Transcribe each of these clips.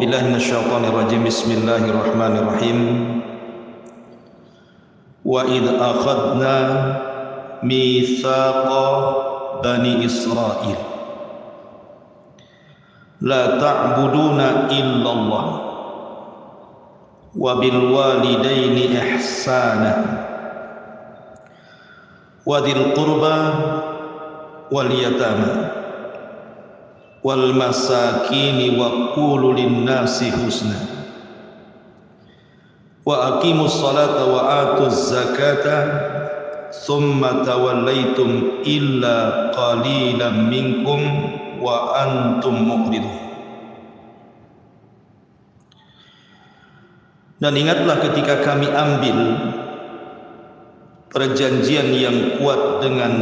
billahi minasyaitonir rajim. Bismillahirrahmanirrahim. Wa idh akhadna mitsaqa bani Israil la ta'buduna illallah wa bil walidaini ihsana wa dzil qurba wal yatama wal masakini wa qulu lin nasi husna wa aqimus salata wa atuz zakata thumma tawallaitum illa qalilan minkum wa antum mu'ridun. Dan ingatlah ketika kami ambil perjanjian yang kuat dengan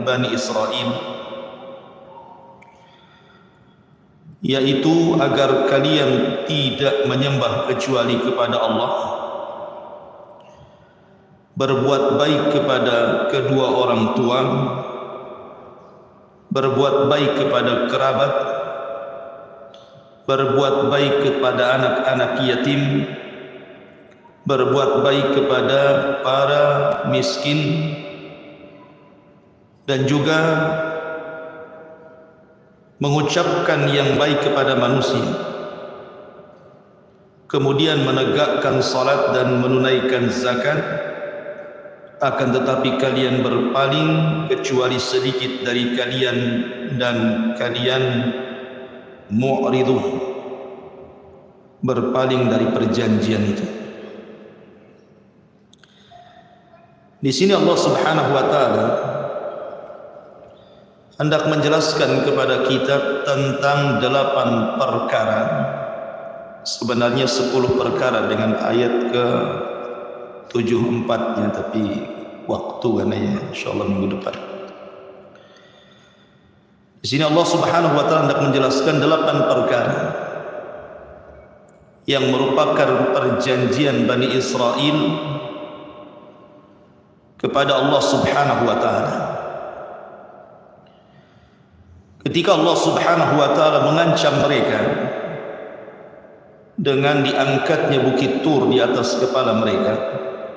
Bani Israel, yaitu agar kalian tidak menyembah kecuali kepada Allah, berbuat baik kepada kedua orang tua, berbuat baik kepada kerabat, berbuat baik kepada anak-anak yatim, berbuat baik kepada para miskin, dan juga mengucapkan yang baik kepada manusia, kemudian menegakkan salat dan menunaikan zakat. Akan tetapi kalian berpaling kecuali sedikit dari kalian, dan kalian mu'ridun, berpaling dari perjanjian itu. Di sini Allah Subhanahu wa taala hendak menjelaskan kepada kita tentang 8 perkara, sebenarnya 10 perkara dengan ayat ke 74-nya, tapi waktu kan ya, insyaallah minggu depan. Di sini Allah Subhanahu wa taala hendak menjelaskan 8 perkara yang merupakan perjanjian Bani Israel kepada Allah Subhanahu wa taala. Ketika Allah Subhanahu wa taala mengancam mereka dengan diangkatnya bukit Tur di atas kepala mereka,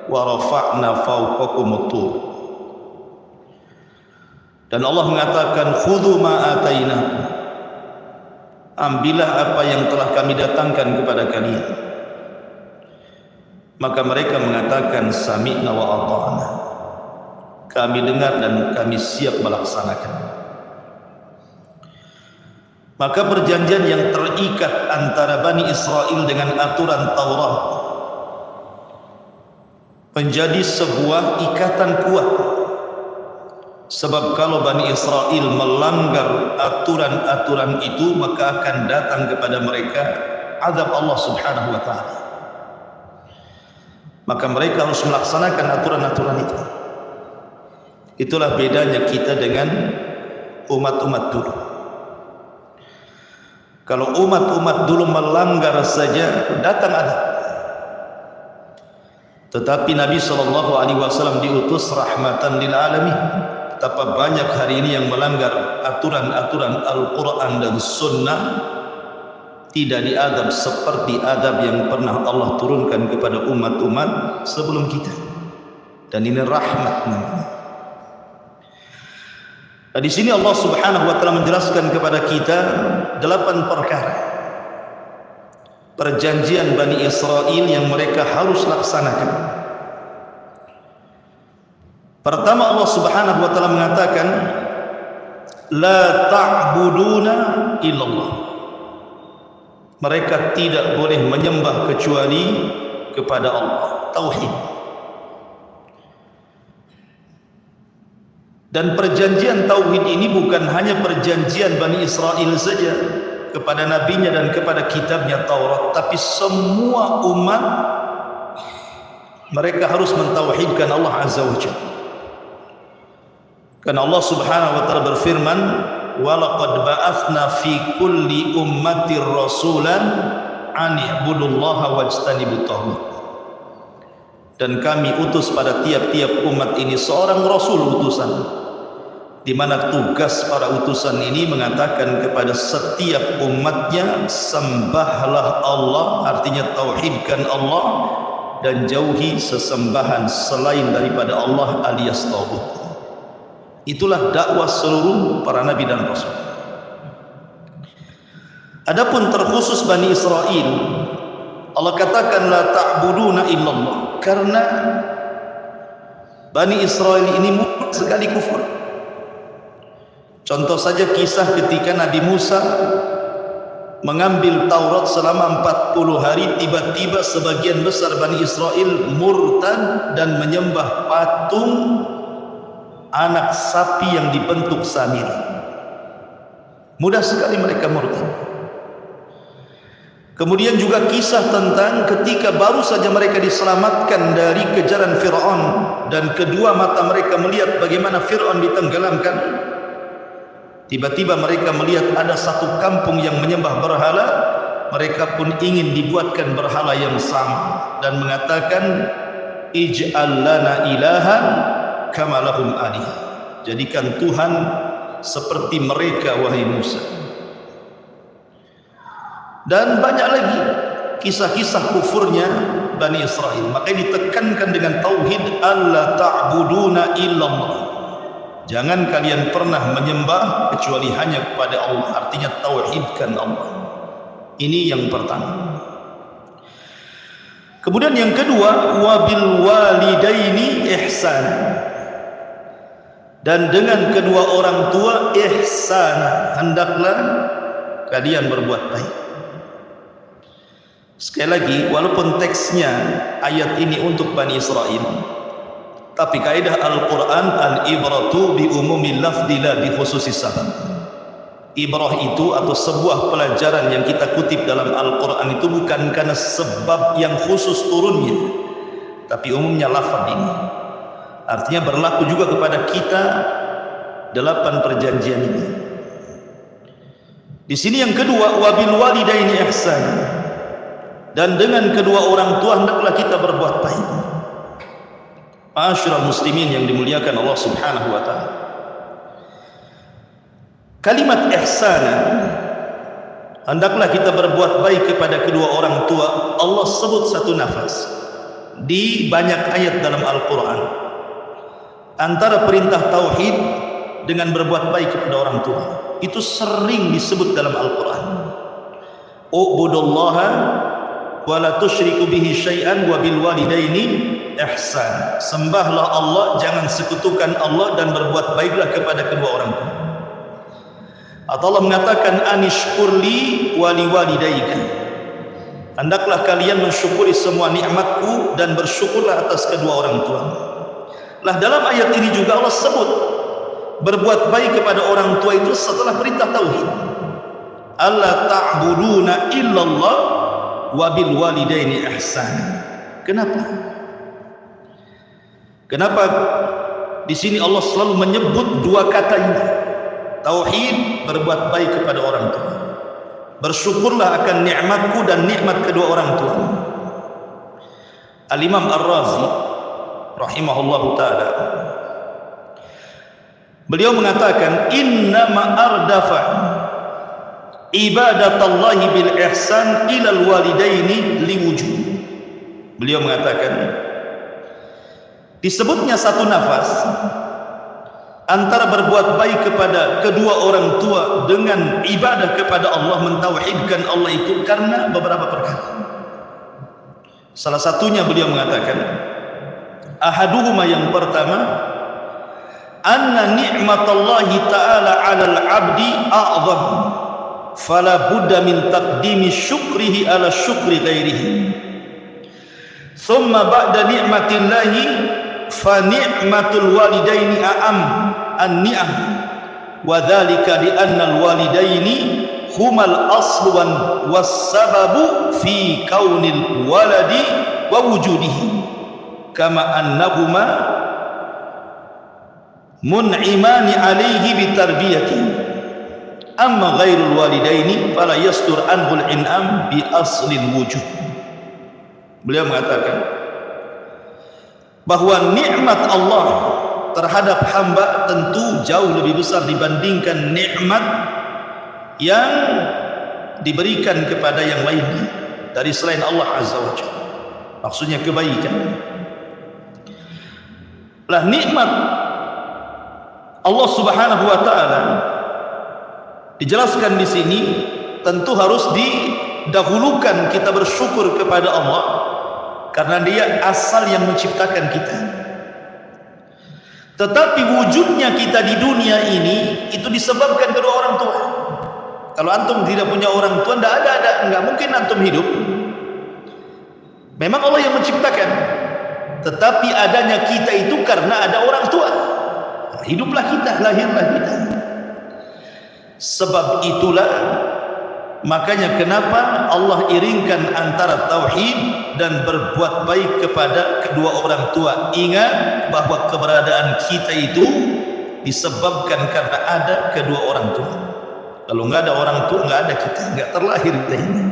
wa rafa'na fawqakumut tur, dan Allah mengatakan khudhu ma atainakum, ambillah apa yang telah kami datangkan kepada kalian. Maka mereka mengatakan sami'na wa ata'na, kami dengar dan kami siap melaksanakan. Maka perjanjian yang terikat antara Bani Israel dengan aturan Taurat menjadi sebuah ikatan kuat. Sebab kalau Bani Israel melanggar aturan-aturan itu, maka akan datang kepada mereka azab Allah Subhanahu wa taala. Maka mereka harus melaksanakan aturan-aturan itu. Itulah bedanya kita dengan umat-umat dulu. Kalau umat-umat dulu melanggar saja, datang azab. Tetapi Nabi SAW diutus rahmatan lil alamin. Betapa banyak hari ini yang melanggar aturan-aturan Al-Quran dan Sunnah, tidak diadab seperti adab yang pernah Allah turunkan kepada umat-umat sebelum kita. Dan ini rahmat namanya. Nah, di sini Allah Subhanahu wa taala menjelaskan kepada kita 8 perkara perjanjian Bani Israel yang mereka harus laksanakan. Pertama, Allah Subhanahu wa taala mengatakan la ta'buduna illallah, mereka tidak boleh menyembah kecuali kepada Allah, tauhid. Dan perjanjian tauhid ini bukan hanya perjanjian Bani Israel saja kepada nabinya dan kepada kitabnya Taurat, tapi semua umat mereka harus mentauhidkan Allah Azza wa Jalla. Karena Allah Subhanahu wa taala berfirman, wa laqad ba'atsna fi kulli ummatir rasulan an i'budullaha wajtanibut taghut. Dan kami utus pada tiap-tiap umat ini seorang rasul utusan di mana tugas para utusan ini mengatakan kepada setiap umatnya, sembahlah Allah, artinya tauhidkan Allah dan jauhi sesembahan selain daripada Allah alias tauhid. Itulah dakwah seluruh para nabi dan rasul. Adapun terkhusus Bani Israel, Allah katakan la ta'buduna illallah, karena Bani Israel ini mudah sekali kufur. Contoh saja kisah ketika Nabi Musa mengambil Taurat selama 40 hari, tiba-tiba sebagian besar Bani Israel murtad dan menyembah patung anak sapi yang dibentuk samiri. Mudah sekali mereka murtad. Kemudian juga kisah tentang ketika baru saja mereka diselamatkan dari kejaran Fir'aun dan kedua mata mereka melihat bagaimana Fir'aun ditenggelamkan. Tiba-tiba mereka melihat ada satu kampung yang menyembah berhala, mereka pun ingin dibuatkan berhala yang sama dan mengatakan ij'al lana ilahan kama lahum alihah. Jadikan Tuhan seperti mereka wahai Musa. Dan banyak lagi kisah-kisah kufurnya Bani Israel. Makanya ditekankan dengan tauhid, alla ta'buduna illallah. Jangan kalian pernah menyembah kecuali hanya kepada Allah. Artinya tauhidkan Allah. Ini yang pertama. Kemudian yang kedua, wabil walidaini ihsan. Dan dengan kedua orang tua ihsan, hendaklah kalian berbuat baik. Sekali lagi, walaupun teksnya ayat ini untuk Bani Israel, tapi kaidah Al-Quran al-ibratu bi umumil lafzi la bi khususis sabab. Ibrah itu atau sebuah pelajaran yang kita kutip dalam Al-Quran itu bukan karena sebab yang khusus turunnya, tapi umumnya lafaz ini. Artinya berlaku juga kepada kita 8 perjanjian ini. Di sini yang kedua, wabil walidaini ihsan. Dan dengan kedua orang tua hendaklah kita berbuat baik. Ma'asyiral muslimin yang dimuliakan Allah Subhanahu wa taala. Kalimat ihsan, hendaklah kita berbuat baik kepada kedua orang tua, Allah sebut satu nafas di banyak ayat dalam Al-Quran. Antara perintah tauhid dengan berbuat baik kepada orang tua itu sering disebut dalam Al-Quran. U'budullaha wa la tusyriku bihi syai'an wa bil walidaini ihsan. Sembahlah Allah, jangan sekutukan Allah, dan berbuat baiklah kepada kedua orang tua. Atau Allah mengatakan anishkurli wa liwalidayka. Hendaklah kalian mensyukuri semua nikmatku dan bersyukurlah atas kedua orang tua. Lah dalam ayat ini juga Allah sebut berbuat baik kepada orang tua itu setelah perintah tauhid. Alla ta'buduna illallah wa bil walidaini ihsan. Kenapa? Kenapa di sini Allah selalu menyebut dua kata ini? Tauhid, berbuat baik kepada orang tua. Bersyukurlah akan nikmatku dan nikmat kedua orang tua. Al-Imam Ar-Razi rahimahullahu taala, beliau mengatakan innama ardafa ibadatallahi bil ihsan ilal walidaini liwujud. Beliau mengatakan disebutnya satu nafas antara berbuat baik kepada kedua orang tua dengan ibadah kepada Allah, mentauhidkan Allah itu karena beberapa perkara. Salah satunya beliau mengatakan ahaduhuma, yang pertama, anna ni'matallahi ta'ala 'alal 'abdi a'zam fala budda min taqdimi syukrihi ala syukri ghairihi. Thumma ba'da ni'matillahi fa ni'matul walidaini a'am an-ni'am wa dzalika li anna al-walidaini humal aslu was sababu fi kaunil waladi wa wujudihi kama annahuma mun'imani alaihi bitarbiyati amma ghairul walidaini fala yasdur anhul in'am bi aslil wujud. Beliau mengatakan bahwa nikmat Allah terhadap hamba tentu jauh lebih besar dibandingkan nikmat yang diberikan kepada yang lainnya dari selain Allah Azza wa Jalla. Maksudnya kebaikan. Lah nikmat Allah Subhanahu wa taala dijelaskan di sini tentu harus didahulukan kita bersyukur kepada Allah karena Dia asal yang menciptakan kita. Tetapi wujudnya kita di dunia ini itu disebabkan kedua orang tua. Kalau antum tidak punya orang tua, enggak mungkin antum hidup. Memang Allah yang menciptakan, tetapi adanya kita itu karena ada orang tua. Hiduplah kita, lahirlah kita. Sebab itulah makanya kenapa Allah iringkan antara tauhid dan berbuat baik kepada kedua orang tua. Ingat bahwa keberadaan kita itu disebabkan karena ada kedua orang tua. Kalau nggak ada orang tua, nggak ada kita, nggak terlahir kita ini.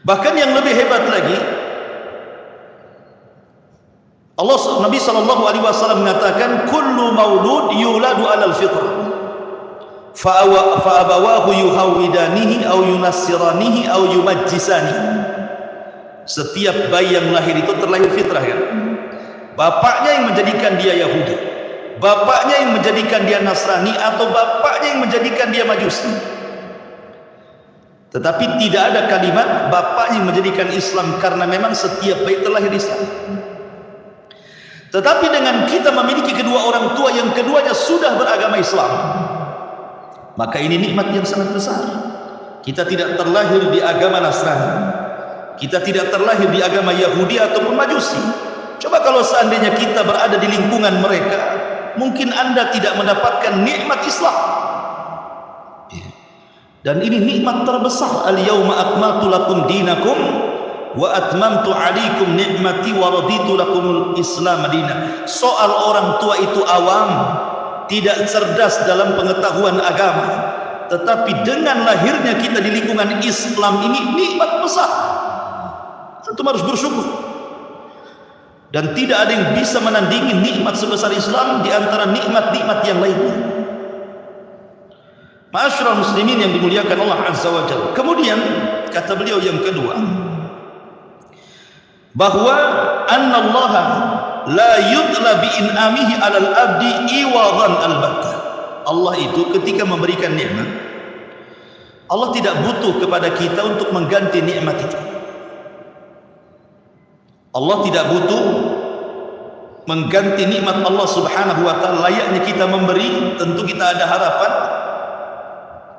Bahkan yang lebih hebat lagi, Nabi SAW mengatakan, kullu maulud yuladu alal fitrah, fa'abawahu yuhawidanihi au yunassiranihi au yumajjisanihi. Setiap bayi yang lahir itu terlahir fitrah kan? Bapaknya yang menjadikan dia Yahudi, bapaknya yang menjadikan dia Nasrani, atau bapaknya yang menjadikan dia Majusi. Tetapi tidak ada kalimat bapaknya yang menjadikan Islam, karena memang setiap bayi terlahir Islam. Tetapi dengan kita memiliki kedua orang tua yang keduanya sudah beragama Islam, maka ini nikmat yang sangat besar. Kita tidak terlahir di agama Nasrani, kita tidak terlahir di agama Yahudi ataupun Majusi. Coba kalau seandainya kita berada di lingkungan mereka, mungkin anda tidak mendapatkan nikmat Islam. Dan ini nikmat terbesar. Al-yawma akmaltu lakum dinakum wa atmamtu alaikum ni'mati wa raditu lakumul Islam madinah. Soal orang tua itu awam, tidak cerdas dalam pengetahuan agama, tetapi dengan lahirnya kita di lingkungan Islam ini nikmat besar. Antum harus bersyukur. Dan tidak ada yang bisa menandingi nikmat sebesar Islam di antara nikmat-nikmat yang lainnya. Ma'asyiral muslimin yang dimuliakan Allah Azza wa Jalla. Kemudian kata beliau yang kedua, bahwa annallaha la yudla bi in'amihi 'alal abdi iwadhan albatta. Allah itu ketika memberikan nikmat, Allah tidak butuh kepada kita untuk mengganti nikmat itu. Allah tidak butuh mengganti nikmat Allah Subhanahu wa taala. Layaknya kita memberi, tentu kita ada harapan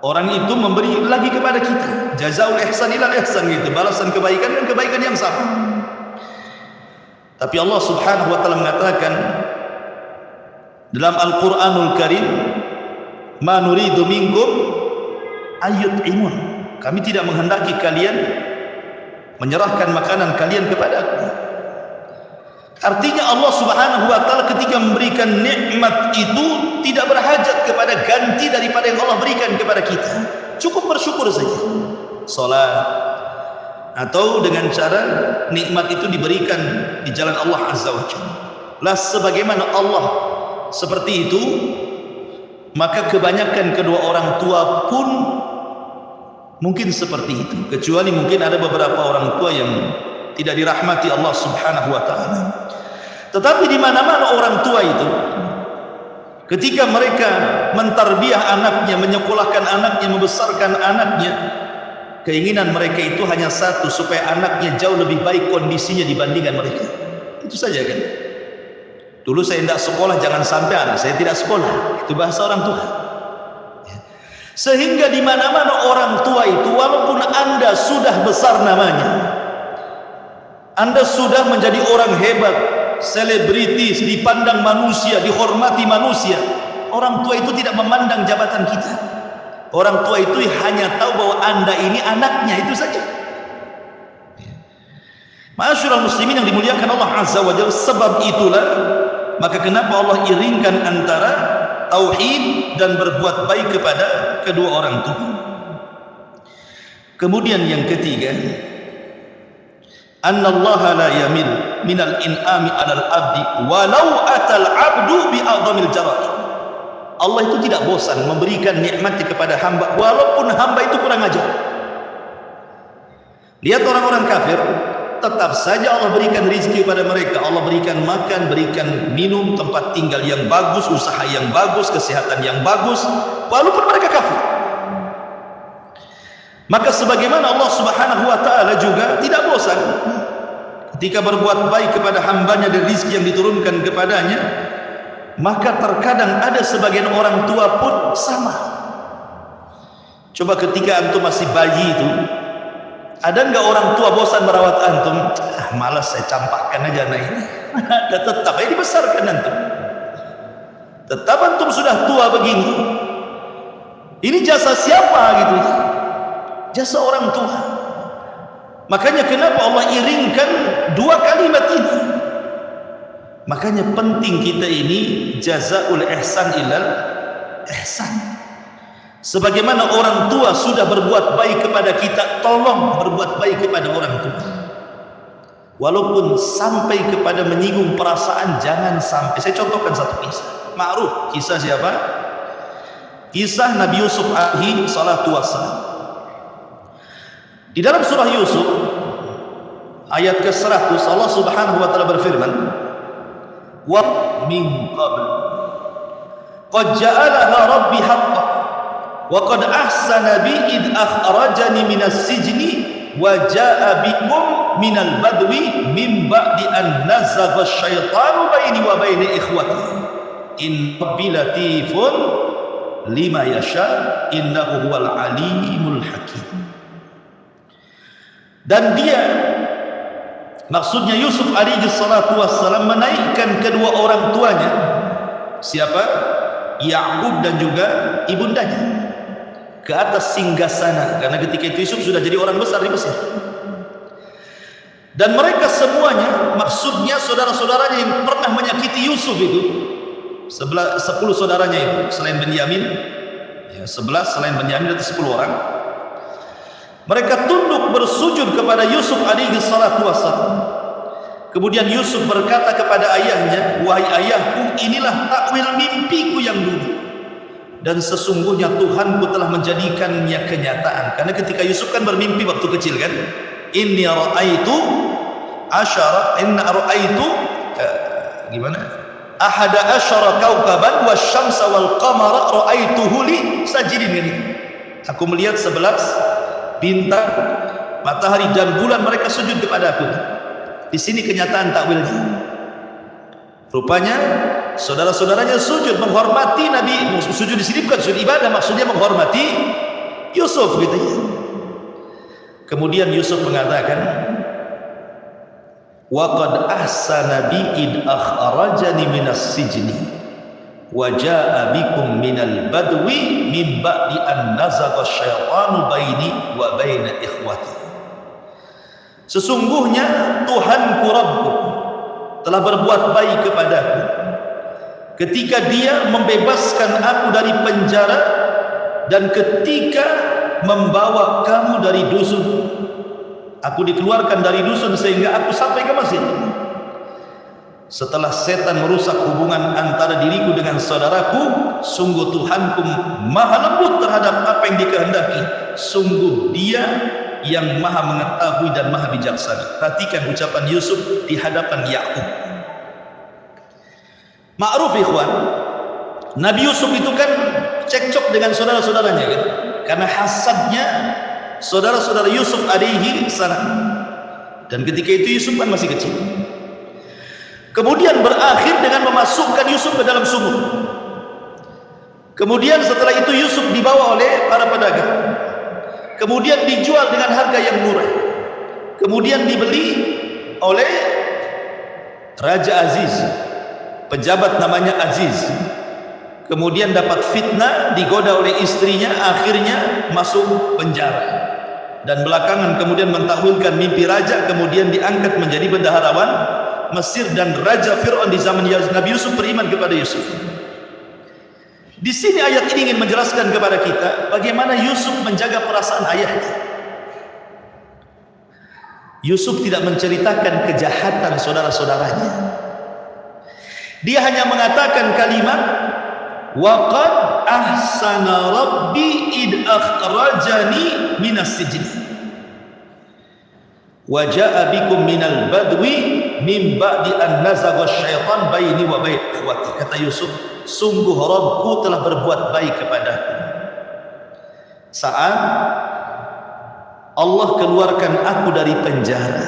orang itu memberi lagi kepada kita. Jazaul ihsan ilal ihsan, gitu, balasan kebaikan dengan kebaikan yang sama. Tapi Allah Subhanahu wa taala mengatakan dalam Al-Qur'anul Karim, ma nuridu minkum ayyut'imun. Kami tidak menghendaki kalian menyerahkan makanan kalian kepada aku. Artinya Allah Subhanahu wa taala ketika memberikan nikmat itu tidak berhajat kepada ganti daripada yang Allah berikan kepada kita. Cukup bersyukur saja. Salat, atau dengan cara nikmat itu diberikan di jalan Allah Azza wa Jalla. Lah sebagaimana Allah seperti itu, maka kebanyakan kedua orang tua pun mungkin seperti itu, kecuali mungkin ada beberapa orang tua yang tidak dirahmati Allah Subhanahu wa taala. Tetapi di mana-mana orang tua itu ketika mereka mentarbiyah anaknya, menyekolahkan anaknya, membesarkan anaknya, keinginan mereka itu hanya satu, supaya anaknya jauh lebih baik kondisinya dibandingkan mereka. Itu saja kan. Dulu saya tidak sekolah, jangan sampai anak saya tidak sekolah. Itu bahasa orang tua. Sehingga di mana-mana orang tua itu, walaupun anda sudah besar namanya, anda sudah menjadi orang hebat, selebritis, dipandang manusia, dihormati manusia, orang tua itu tidak memandang jabatan kita. Orang tua itu hanya tahu bahwa anda ini anaknya, itu saja. Ma'asyiral muslimin yang dimuliakan Allah Azza wa Jalla, sebab itulah maka kenapa Allah iringkan antara tauhid dan berbuat baik kepada kedua orang tua. Kemudian yang ketiga, annallaha la yamil minal in'ami 'alal 'abdi walau atal 'abdu bi a'dhamil jara'i. Allah itu tidak bosan memberikan nikmatnya kepada hamba walaupun hamba itu kurang ajar. Lihat orang-orang kafir, tetap saja Allah berikan rizki kepada mereka. Allah berikan makan, berikan minum, tempat tinggal yang bagus, usaha yang bagus, kesehatan yang bagus, walaupun mereka kafir. Maka sebagaimana Allah Subhanahu wa ta'ala juga tidak bosan ketika berbuat baik kepada hambanya dan rizki yang diturunkan kepadanya, maka terkadang ada sebagian orang tua pun sama. Coba ketika antum masih bayi itu, ada enggak orang tua bosan merawat antum? Malas, saya campakkan aja anak ini. Tetap ini dibesarkan antum. Tetap antum sudah tua begini. Ini jasa siapa gitu? Jasa orang tua. Makanya kenapa Allah iringkan dua kalimat ini? Makanya penting kita ini jazaul ihsan ilal ihsan. Sebagaimana orang tua sudah berbuat baik kepada kita, tolong berbuat baik kepada orang tua. Walaupun sampai kepada menyinggung perasaan, jangan sampai. Saya contohkan satu kisah. Ma'ruf, kisah siapa? Kisah Nabi Yusuf alaihi salatu wassalam. Di dalam surah Yusuf ayat ke-100 Allah Subhanahu wa taala berfirman, "Wa min qabl qad ja'alaha rabbi haqqan wa qad ahsana bi id akhrajani minas sijni wa jaa'a bikum minal badwi min ba'di an nazagha asyaitanu baini wa baina ikhwati in rabbi latifun lima yasha innahu huwal alimul hakim." Dan dia, maksudnya Yusuf alaihi salatu wassalam, menaikkan kedua orang tuanya, siapa? Ya'qub dan juga ibundanya, ke atas singgasana, karena ketika itu Yusuf sudah jadi orang besar di Mesir. Dan mereka semuanya, maksudnya saudara-saudaranya yang pernah menyakiti Yusuf itu, 10 saudaranya itu, selain Benyamin, ya 11 selain Benyamin itu 10 orang. Mereka tunduk bersujud kepada Yusuf alaihi salatu wassalam. Kemudian Yusuf berkata kepada ayahnya, "Wahai ayahku, inilah takwil mimpiku yang dulu. Dan sesungguhnya Tuhanku telah menjadikannya kenyataan." Karena ketika Yusuf kan bermimpi waktu kecil kan, "Inni ra'aitu asyara inna ra'aitu gimana? Ahada asyara kaukaban wasyamsa wal qamara ra'aituhu li sajidin." Aku melihat 11 bintang, matahari dan bulan, mereka sujud kepada aku. Di sini kenyataan takwilnya. Rupanya saudara-saudaranya sujud menghormati Nabi. Sujud di sini bukan sujud ibadah, maksudnya menghormati Yusuf gitu ya. Kemudian Yusuf mengatakan, "Wa qad ahsana bi id akhrajani minas sijni wa jaa'a bikum minal badwi min ba'di an nazagha asyaitanu baini wa baina ikhwati." Sesungguhnya Tuhanku Rabbku telah berbuat baik kepadaku ketika dia membebaskan aku dari penjara dan ketika membawa kamu dari dusun. Aku dikeluarkan dari dusun sehingga aku sampai ke Mesir. Setelah setan merusak hubungan antara diriku dengan saudaraku, sungguh Tuhanku maha lembut terhadap apa yang dikehendaki. Sungguh dia yang maha mengetahui dan maha bijaksana. Perhatikan ucapan Yusuf di hadapan Ya'qub. Ma'ruf ikhwan, Nabi Yusuf itu kan cekcok dengan saudara-saudaranya kan? Karena hasadnya saudara-saudara Yusuf alaihi salam. Dan ketika itu Yusuf kan masih kecil. Kemudian berakhir dengan memasukkan Yusuf ke dalam sumur. Kemudian setelah itu Yusuf dibawa oleh para pedagang. Kemudian dijual dengan harga yang murah. Kemudian dibeli oleh Raja Aziz, pejabat namanya Aziz. Kemudian dapat fitnah, digoda oleh istrinya, akhirnya masuk penjara. Dan belakangan kemudian mentakwilkan mimpi raja, kemudian diangkat menjadi bendaharawan Mesir, dan Raja Fir'aun di zaman Nabi Yusuf beriman kepada Yusuf. Di sini ayat ini ingin menjelaskan kepada kita bagaimana Yusuf menjaga perasaan ayahnya. Yusuf tidak menceritakan kejahatan saudara-saudaranya. Dia hanya mengatakan kalimat wa qad ahsana rabbi id akhrajani minas sijn wa jaa bikum minal badwi min ba'di an nazagha syaitan baini wa bain ikhwati. Kata Yusuf, sungguh Rabbku telah berbuat baik kepadaku saat Allah keluarkan aku dari penjara,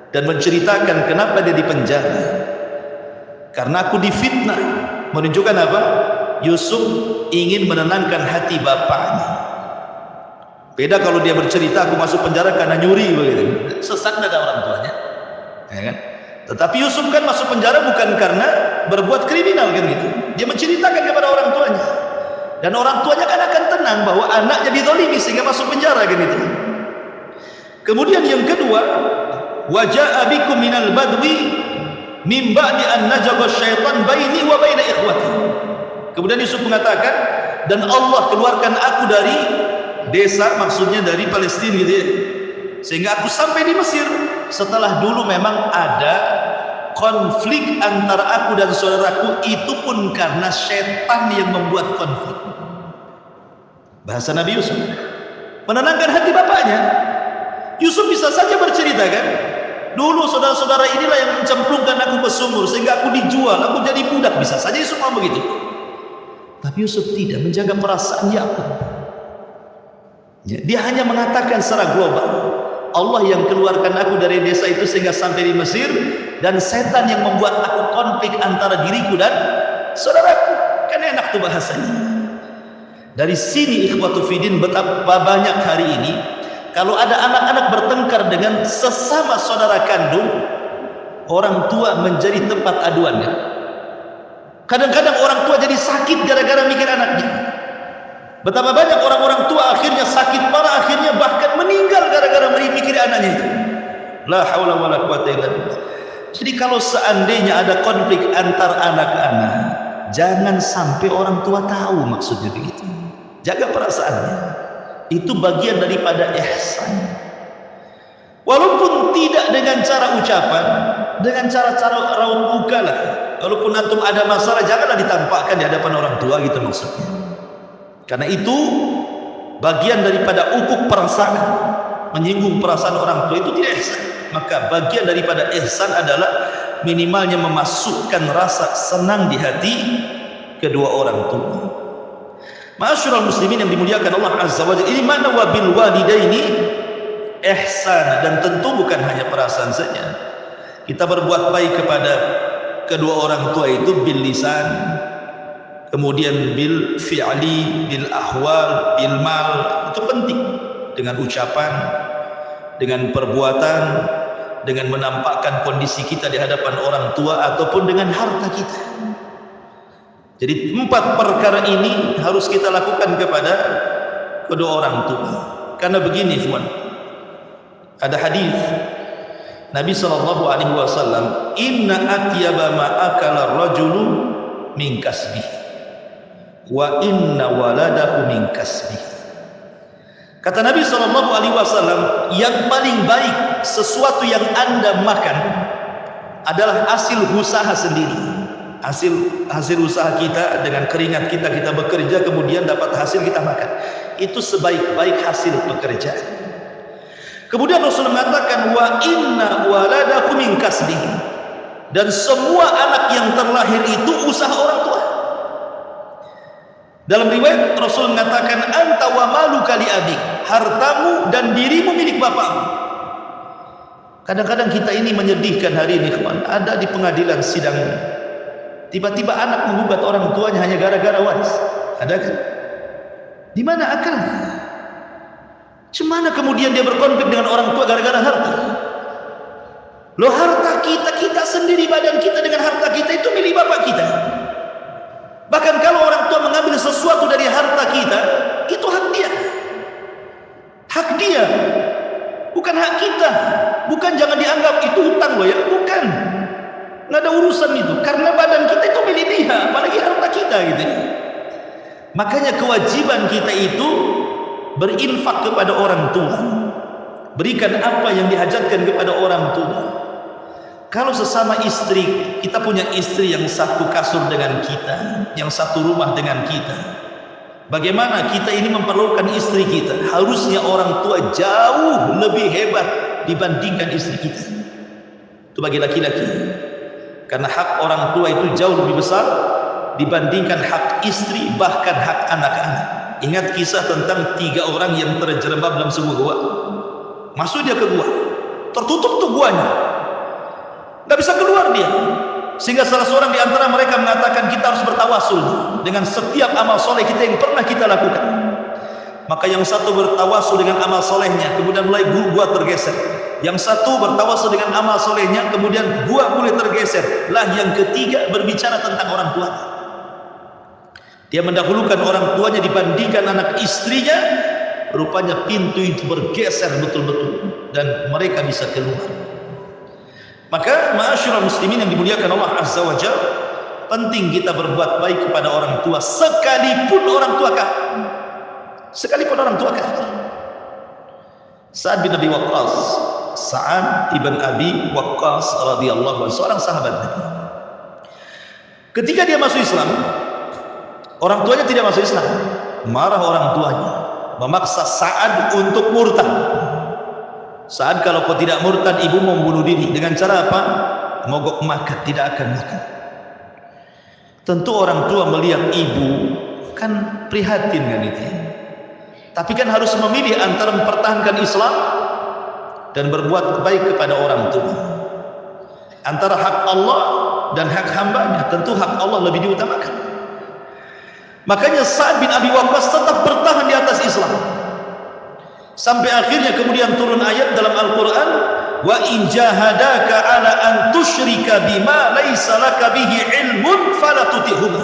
dan menceritakan kenapa dia di penjara. Karena aku difitnah. Menunjukkan apa? Yusuf ingin menenangkan hati bapaknya. Beda kalau dia bercerita aku masuk penjara karena nyuri begitu. Sesat ada orang tuanya. Ya kan? Tetapi Yusuf kan masuk penjara bukan karena berbuat kriminal kan gitu. Dia menceritakan kepada orang tuanya. Dan orang tuanya kan akan tenang bahwa anaknya dizalimi sehingga masuk penjara kan itu. Kemudian yang kedua, wa jaa bikum minal badwi min ba'di an najagha syaitan baini wa baina ikhwati. Kemudian Yusuf mengatakan, dan Allah keluarkan aku dari desa, maksudnya dari Palestina gitu ya, sehingga aku sampai di Mesir setelah dulu memang ada konflik antara aku dan saudaraku, itu pun karena setan yang membuat konflik. Bahasa Nabi Yusuf menenangkan hati bapaknya. Yusuf bisa saja bercerita kan, dulu saudara-saudara inilah yang mencemplungkan aku ke sumur sehingga aku dijual, aku jadi budak. Bisa saja Yusuf ngomong begitu. Tapi Yusuf tidak menjaga perasaan Yakub. Dia hanya mengatakan secara global, Allah yang keluarkan aku dari desa itu sehingga sampai di Mesir, dan setan yang membuat aku konflik antara diriku dan saudaraku. Kan enak tuh bahasanya. Dari sini ikhwatu fiddin, betapa banyak hari ini kalau ada anak-anak bertengkar dengan sesama saudara kandung, orang tua menjadi tempat aduannya. Kadang-kadang orang tua jadi sakit gara-gara mikir anaknya. Betapa banyak orang-orang tua akhirnya sakit parah, akhirnya bahkan meninggal gara-gara mikir anaknya itu. La haula wala quwata illa billah. Jadi kalau seandainya ada konflik antar anak-anak, jangan sampai orang tua tahu, maksudnya begitu. Jaga perasaannya. Itu bagian daripada ihsan. Walaupun tidak dengan cara ucapan, dengan cara-cara raut muka lah. Walaupun antum ada masalah, janganlah ditampakkan di hadapan orang tua gitu maksudnya. Karena itu bagian daripada ukuk perasaan, menyinggung perasaan orang tua itu tidak ihsan. Maka bagian daripada ihsan adalah minimalnya memasukkan rasa senang di hati kedua orang tua. Ma'asyiral muslimin yang dimuliakan Allah Azza wa Jalla, ini makna wabil walidaini ihsan, dan tentu bukan hanya perasaan saja. Kita berbuat baik kepada kedua orang tua itu bil lisan, kemudian bil fi'li, bil ahwal, bil mal. Itu penting, dengan ucapan, dengan perbuatan, dengan menampakkan kondisi kita di hadapan orang tua, ataupun dengan harta kita. Jadi 4 perkara ini harus kita lakukan kepada kedua orang tua. Karena begini teman, ada hadis Nabi SAW, inna atyaba ma akala rajulu min kasbih wa inna waladahu min kasbih. Kata Nabi SAW, yang paling baik sesuatu yang Anda makan adalah hasil usaha sendiri. Hasil usaha kita, dengan keringat kita bekerja, kemudian dapat hasil kita makan. Itu sebaik-baik hasil pekerjaan. Kemudian Rasul mengatakan wa inna waladahu min kasbih, dan semua anak yang terlahir itu usaha orang tua. Dalam riwayat Rasul mengatakan anta wa maluka li abik, hartamu dan dirimu milik bapakmu. Kadang-kadang kita ini menyedihkan hari ini, kawan. Ada di pengadilan sidang, tiba-tiba anak menggugat orang tuanya hanya gara-gara waris. Ada kan? Di mana akalnya? Cemana kemudian dia berkonflik dengan orang tua gara-gara harta? Loh, harta kita sendiri, badan kita dengan harta kita itu milik bapak kita. Bahkan kalau orang tua mengambil sesuatu dari harta kita, itu hak dia. Hak dia, bukan hak kita. Bukan jangan dianggap itu hutang loh ya, bukan. Nggak ada urusan itu, karena badan kita itu milik dia, apalagi harta kita gitu. Makanya kewajiban kita itu berinfak kepada orang tua. Berikan apa yang dihajatkan kepada orang tua. Kalau sesama istri, kita punya istri yang satu kasur dengan kita, yang satu rumah dengan kita. Bagaimana kita ini memperlukan istri kita? Harusnya orang tua jauh lebih hebat dibandingkan istri kita. Itu bagi laki-laki. Karena hak orang tua itu jauh lebih besar dibandingkan hak istri, bahkan hak anak-anak. Ingat kisah tentang 3 orang yang terjerembab dalam sebuah gua. Masuk dia ke gua, tertutup tuh guanya, nggak bisa keluar dia. Sehingga salah seorang di antara mereka mengatakan, kita harus bertawasul dengan setiap amal soleh kita yang pernah kita lakukan. Maka yang satu bertawasul dengan amal solehnya, kemudian mulai gua tergeser. Yang satu bertawasul dengan amal solehnya, kemudian gua mulai tergeser. Lah yang ketiga berbicara tentang orang tua. Dia mendahulukan orang tuanya dibandingkan anak istrinya. Rupanya pintu itu bergeser betul-betul dan mereka bisa keluar. Maka ma'asyiral muslimin yang dimuliakan Allah Azza wa Jalla, penting kita berbuat baik kepada orang tua sekalipun orang tua kafir. Sekalipun orang tua kafir. Sa'ad bin Abi Waqqas, Sa'ad ibn Abi Waqqas radhiyallahu anhu, seorang sahabat Nabi. Ketika dia masuk Islam, orang tuanya tidak masuk Islam. Marah orang tuanya, memaksa Sa'ad untuk murtad. Sa'ad, kalau kau tidak murtad, ibu mau membunuh diri. Dengan cara apa? Mogok makan, tidak akan makan. Tentu orang tua melihat ibu kan prihatin kan itu. Tapi kan harus memilih antara mempertahankan Islam dan berbuat baik kepada orang tua. Antara hak Allah dan hak hambanya, tentu hak Allah lebih diutamakan. Makanya Sa'ad bin Abi Waqqas tetap bertahan di atas Islam. Sampai akhirnya kemudian turun ayat dalam Al-Quran, wa in jahadaka ala an tusyrika bima laisa laka bihi ilmun fala tuti'huma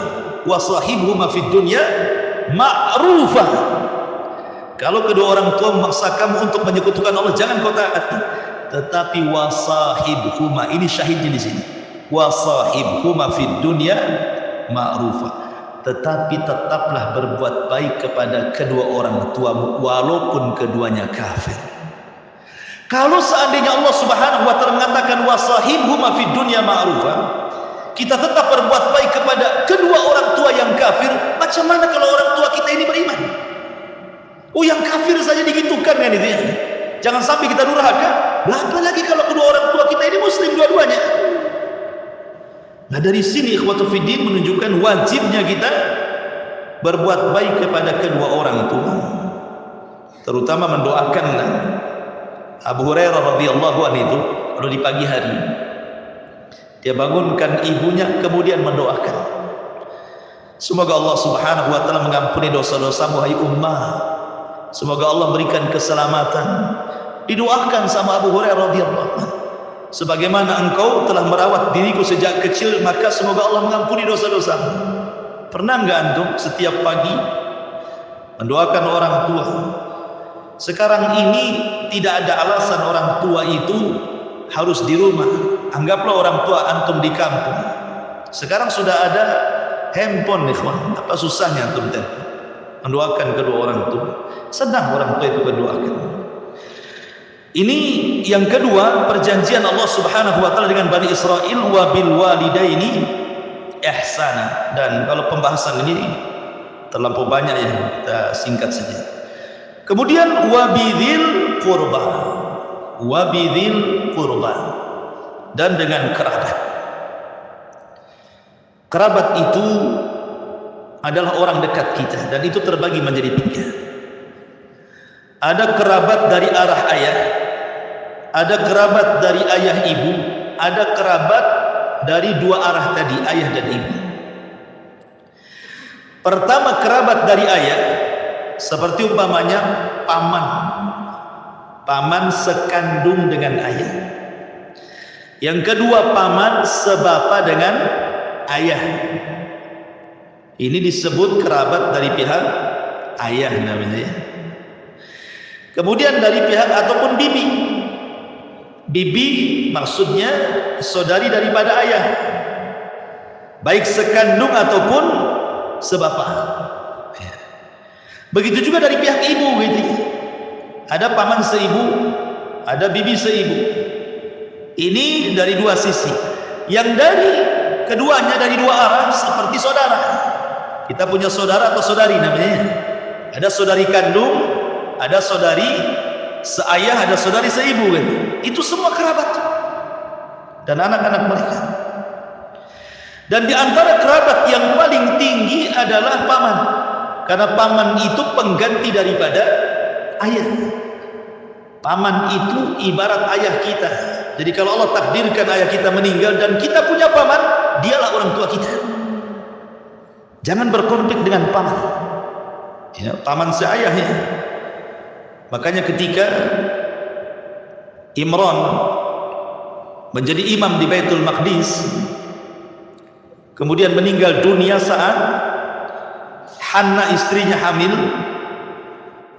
wa sahibhuma fid dunya ma'rufa. Kalau kedua orang tua memaksa kamu untuk menyekutukan Allah, jangan kau taati. Tetapi wa sahibhuma, ini syahidnya di sini. Wa sahibhuma fid dunya ma'rufa. Tetapi tetaplah berbuat baik kepada kedua orang tuamu walaupun keduanya kafir. Kalau seandainya Allah Subhanahu wa taala mengatakan wasahibhuma fid dunya ma'rufa, kita tetap berbuat baik kepada kedua orang tua yang kafir, macam mana kalau orang tua kita ini beriman? Oh, yang kafir saja digitukan kan itu ya. Jangan sampai kita durhaka, apalagi kalau kedua orang tua kita ini muslim dua-duanya. Nah, dari sini ikhwatul fiddin menunjukkan wajibnya kita berbuat baik kepada kedua orang tua, terutama mendoakan. Abu Hurairah radhiyallahu anhu itu kalau di pagi hari dia bangunkan ibunya kemudian mendoakan, semoga Allah Subhanahu wa taala mengampuni dosa-dosamu hai ummah, semoga Allah berikan keselamatan. Didoakan sama Abu Hurairah radhiyallahu anhu, sebagaimana engkau telah merawat diriku sejak kecil, maka semoga Allah mengampuni dosa-dosamu. Pernah enggak antum setiap pagi mendoakan orang tua? Sekarang ini tidak ada alasan orang tua itu harus di rumah. Anggaplah orang tua antum di kampung. Sekarang sudah ada handphone, ikhwan. Apa susahnya antum mendoakan kedua orang tua? Sedang orang tua itu mendoakan. Ini yang kedua, perjanjian Allah Subhanahu wa taala dengan Bani Israil, wa bil walidaini ihsana. Dan kalau pembahasan ini terlampau banyak ya, kita singkat saja. Kemudian wabidil qurba, wabidil qurba, dan dengan kerabat. Kerabat itu adalah orang dekat kita, dan itu terbagi menjadi 3. Ada kerabat dari arah ayah, ada kerabat dari ayah ibu, ada kerabat dari 2 arah tadi, ayah dan ibu. Pertama, kerabat dari ayah, seperti umpamanya paman, paman sekandung dengan ayah. Yang kedua, paman sebapa dengan ayah. Ini disebut kerabat dari pihak ayah namanya ya. Kemudian dari pihak ataupun bibi. Bibi maksudnya saudari daripada ayah, baik sekandung ataupun sebapa. Begitu juga dari pihak ibu gitu. Ada paman seibu, ada bibi seibu. Ini dari dua sisi. Yang dari keduanya dari dua arah seperti saudara. Kita punya saudara atau saudari namanya. Ada saudari kandung, ada saudari seayah, ada saudari seibu kan. Itu semua kerabat dan anak-anak mereka. Dan di antara kerabat yang paling tinggi adalah paman. Karena paman itu pengganti daripada ayah. Paman itu ibarat ayah kita. Jadi kalau Allah takdirkan ayah kita meninggal dan kita punya paman, dialah orang tua kita. Jangan berkonflik dengan paman. Ya, paman seayahnya. Makanya ketika Imran menjadi imam di Baitul Maqdis, kemudian meninggal dunia saat Hanna istrinya hamil,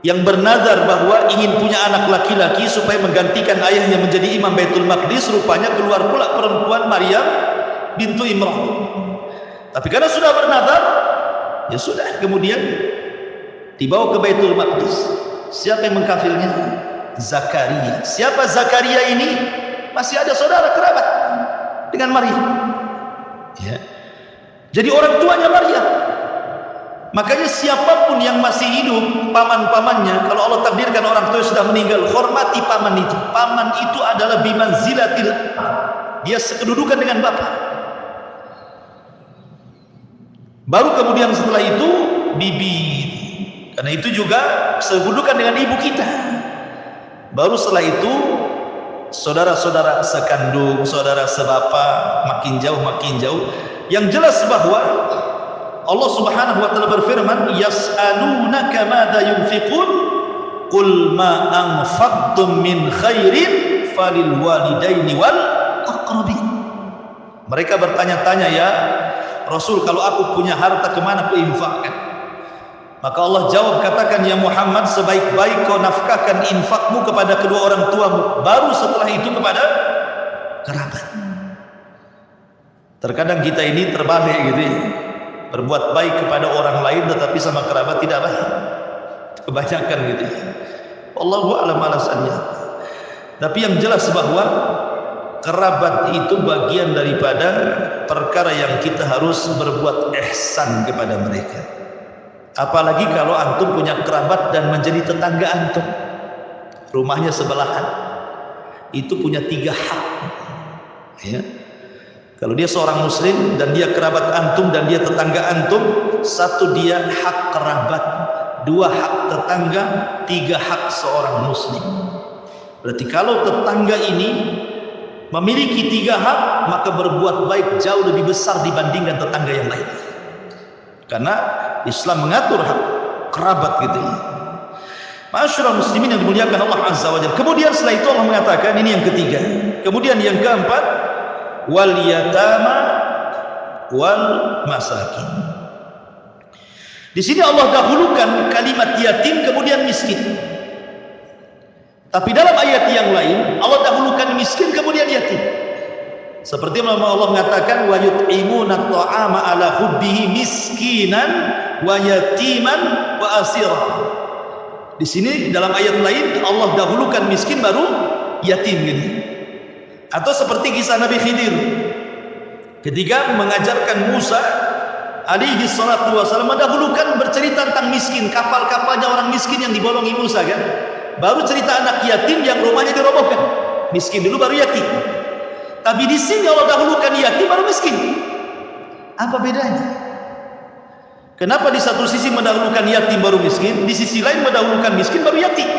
yang bernazar bahwa ingin punya anak laki-laki supaya menggantikan ayahnya menjadi imam Baitul Maqdis. Rupanya keluar pula perempuan Maryam bintu Imran. Tapi karena sudah bernazar, ya sudah, kemudian dibawa ke Baitul Maqdis. Siapa yang mengkafilnya? Zakaria. Siapa Zakaria ini? Masih ada saudara kerabat dengan Maryam. Ya. Jadi orang tuanya Maryam. Makanya siapapun yang masih hidup, paman-pamannya, kalau Allah takdirkan orang tua sudah meninggal, hormati paman itu. Paman itu adalah bimanzilatil, dia sekedudukan dengan bapak. Baru kemudian setelah itu bibi, karena itu juga sekedudukan dengan ibu kita. Baru setelah itu saudara-saudara sekandung, saudara sebapa, makin jauh. Yang jelas bahwa Allah Subhanahu wa taala berfirman, yas'alunaka madza yunfiqun qul ma anfaqtum min khairin falil walidaini wal aqrabin. Mereka bertanya-tanya, ya Rasul, kalau aku punya harta kemana aku infakkan? Maka Allah jawab, katakan ya Muhammad, sebaik-baik kau nafkahkan infakmu kepada kedua orang tuamu, baru setelah itu kepada kerabat. Terkadang kita ini terbalik gitu ya, berbuat baik kepada orang lain tetapi sama kerabat tidak baik, kebanyakan gitu ya. Wallahu a'lam alasannya. Tapi yang jelas bahwa kerabat itu bagian daripada perkara yang kita harus berbuat ihsan kepada mereka. Apalagi kalau antum punya kerabat dan menjadi tetangga antum, rumahnya sebelahan, itu punya 3 hak ya. Kalau dia seorang muslim dan dia kerabat antum dan dia tetangga antum, 1 dia hak kerabat, 2 hak tetangga, 3 hak seorang muslim. Berarti kalau tetangga ini memiliki 3 hak, maka berbuat baik jauh lebih besar dibandingkan tetangga yang lain. Karena Islam mengatur hak kerabat gitu ya. Ma'asyiral muslimin yang dimuliakan Allah Azza wa Jalla. Kemudian setelah itu Allah mengatakan, ini yang ketiga. Kemudian yang keempat, wal yatama wal masakin. Di sini Allah dahulukan kalimat yatim kemudian miskin. Tapi dalam ayat yang lain Allah dahulukan miskin kemudian yatim. Seperti Allah mengatakan wa yut'imuna at'ama ala hubbihi miskinan wa yatiman wa asira. Di sini dalam ayat lain Allah dahulukan miskin baru yatim gini. Atau seperti kisah Nabi Khidir ketika mengajarkan Musa alaihi salatu wasallam, mendahulukan bercerita tentang miskin, kapal-kapalnya orang miskin yang dibolongi Musa kan. Baru cerita anak yatim yang rumahnya dirobohkan. Miskin dulu baru yatim. Tapi di sini Allah dahulukan yatim baru miskin. Apa bedanya? Kenapa di satu sisi mendahulukan yatim baru miskin, di sisi lain mendahulukan miskin baru yatim?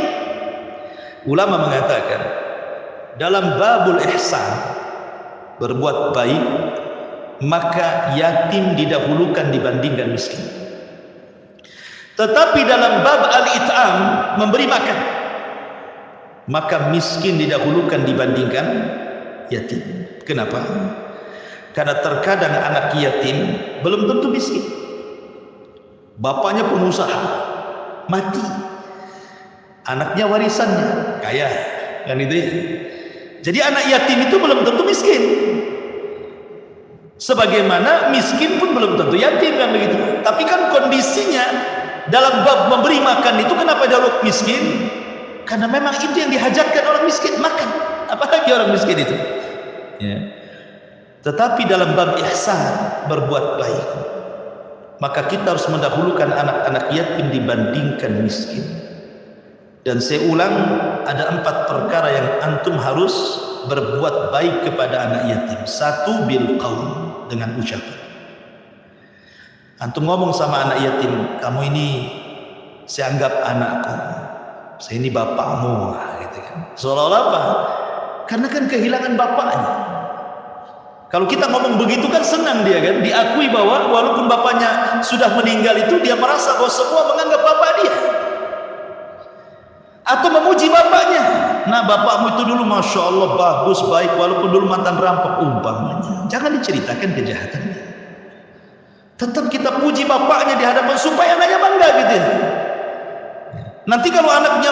Ulama mengatakan dalam babul ihsan, berbuat baik, maka yatim didahulukan dibandingkan miskin. Tetapi dalam bab al-it'am, memberi makan, maka miskin didahulukan dibandingkan yatim. Kenapa? Karena terkadang anak yatim belum tentu miskin. Bapaknya pengusaha, mati, anaknya warisannya kaya, kan itu ya. Jadi anak yatim itu belum tentu miskin. Sebagaimana miskin pun belum tentu yatim kan begitu. Tapi kan kondisinya dalam bab memberi makan itu kenapa dahulu miskin? Karena memang itu yang dihajatkan orang miskin, makan. Apalagi orang miskin itu. Ya. Tetapi dalam bab ihsan, berbuat baik, maka kita harus mendahulukan anak-anak yatim dibandingkan miskin. Dan saya ulang, ada 4 perkara yang antum harus berbuat baik kepada anak yatim. 1, bil qaul, dengan ucapan. Antum ngomong sama anak yatim, kamu ini saya anggap anakku, saya ini bapakmu, gitu kan. Seolah-olah apa? Karena kan kehilangan bapaknya. Kalau kita ngomong begitu kan senang dia kan, diakui bahwa walaupun bapaknya sudah meninggal itu dia merasa bahwa semua menganggap bapak dia. Atau memuji bapaknya. Nah, bapakmu itu dulu masya Allah bagus, baik, walaupun dulu mantan rampok umpamanya. Jangan diceritakan kejahatannya. Tetap kita puji bapaknya di hadapan supaya anaknya bangga gitu ya. Nanti kalau anaknya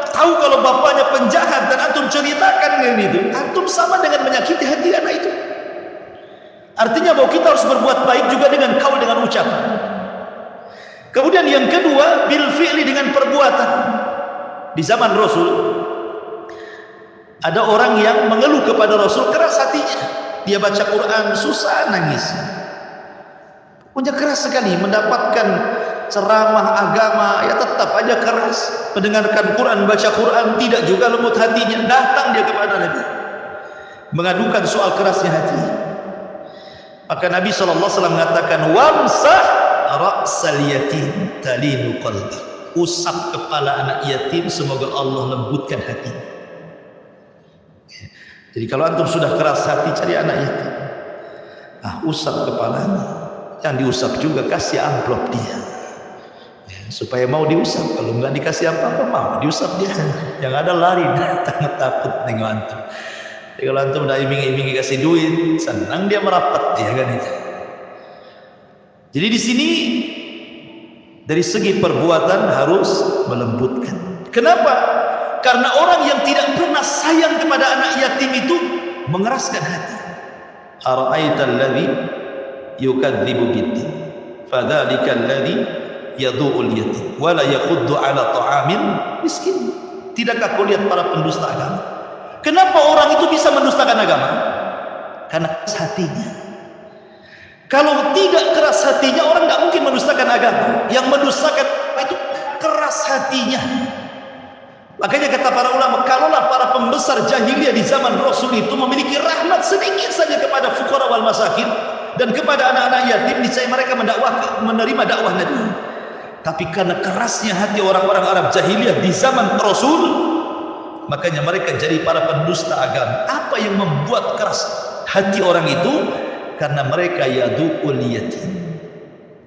tahu kalau bapaknya penjahat dan antum ceritakan gitu, antum sama dengan menyakiti hati anak itu. Artinya bahwa kita harus berbuat baik juga dengan kaul, dengan ucapan. Kemudian yang kedua, bil fi'li, dengan perbuatan. Di zaman Rasul ada orang yang mengeluh kepada Rasul, keras hatinya. Dia baca Quran susah, nangis. Punya keras sekali mendapatkan ceramah agama, ya tetap aja keras. Mendengarkan Quran, baca Quran, tidak juga lembut hatinya. Datang dia kepada Nabi mengadukan soal kerasnya hati. Maka Nabi SAW mengatakan, wamsah ra'sal yatim talinu qalbi. Usap kepala anak yatim, semoga Allah lembutkan hati. Jadi kalau antum sudah keras hati, cari anak yatim, usap kepalanya. Yang diusap juga kasih amplop dia, supaya mau diusap. Kalau nggak dikasih apa-apa mau diusap dia, yang ada lari takut nengok antum. Jadi kalau antum udah iming-iming kasih duit, senang dia merapat, ya kan itu. Jadi di sini dari segi perbuatan harus melembutkan. Kenapa? Karena orang yang tidak pernah sayang kepada anak yatim itu mengeraskan hati. Ara'aital ladzi yukadzibu biddin, fadzalika alladzi yadhu'ul yatim wa la yakhuddu 'ala ta'amil miskin. Tidakkah kau lihat para pendusta agama? Kenapa orang itu bisa mendustakan agama? Karena keras hatinya. Kalau tidak keras hatinya, orang nggak mungkin mendustakan agama. Yang mendustakan itu keras hatinya. Makanya kata para ulama, kalaulah para pembesar jahiliyah di zaman Rasul itu memiliki rahmat sedikit saja kepada fuqara wal masakin dan kepada anak-anak yatim, niscaya mereka menerima dakwah Nabi. Tapi karena kerasnya hati orang-orang Arab jahiliyah di zaman Rasul, makanya mereka jadi para pendusta agama. Apa yang membuat keras hati orang itu? Karena mereka yadu'ul yatim,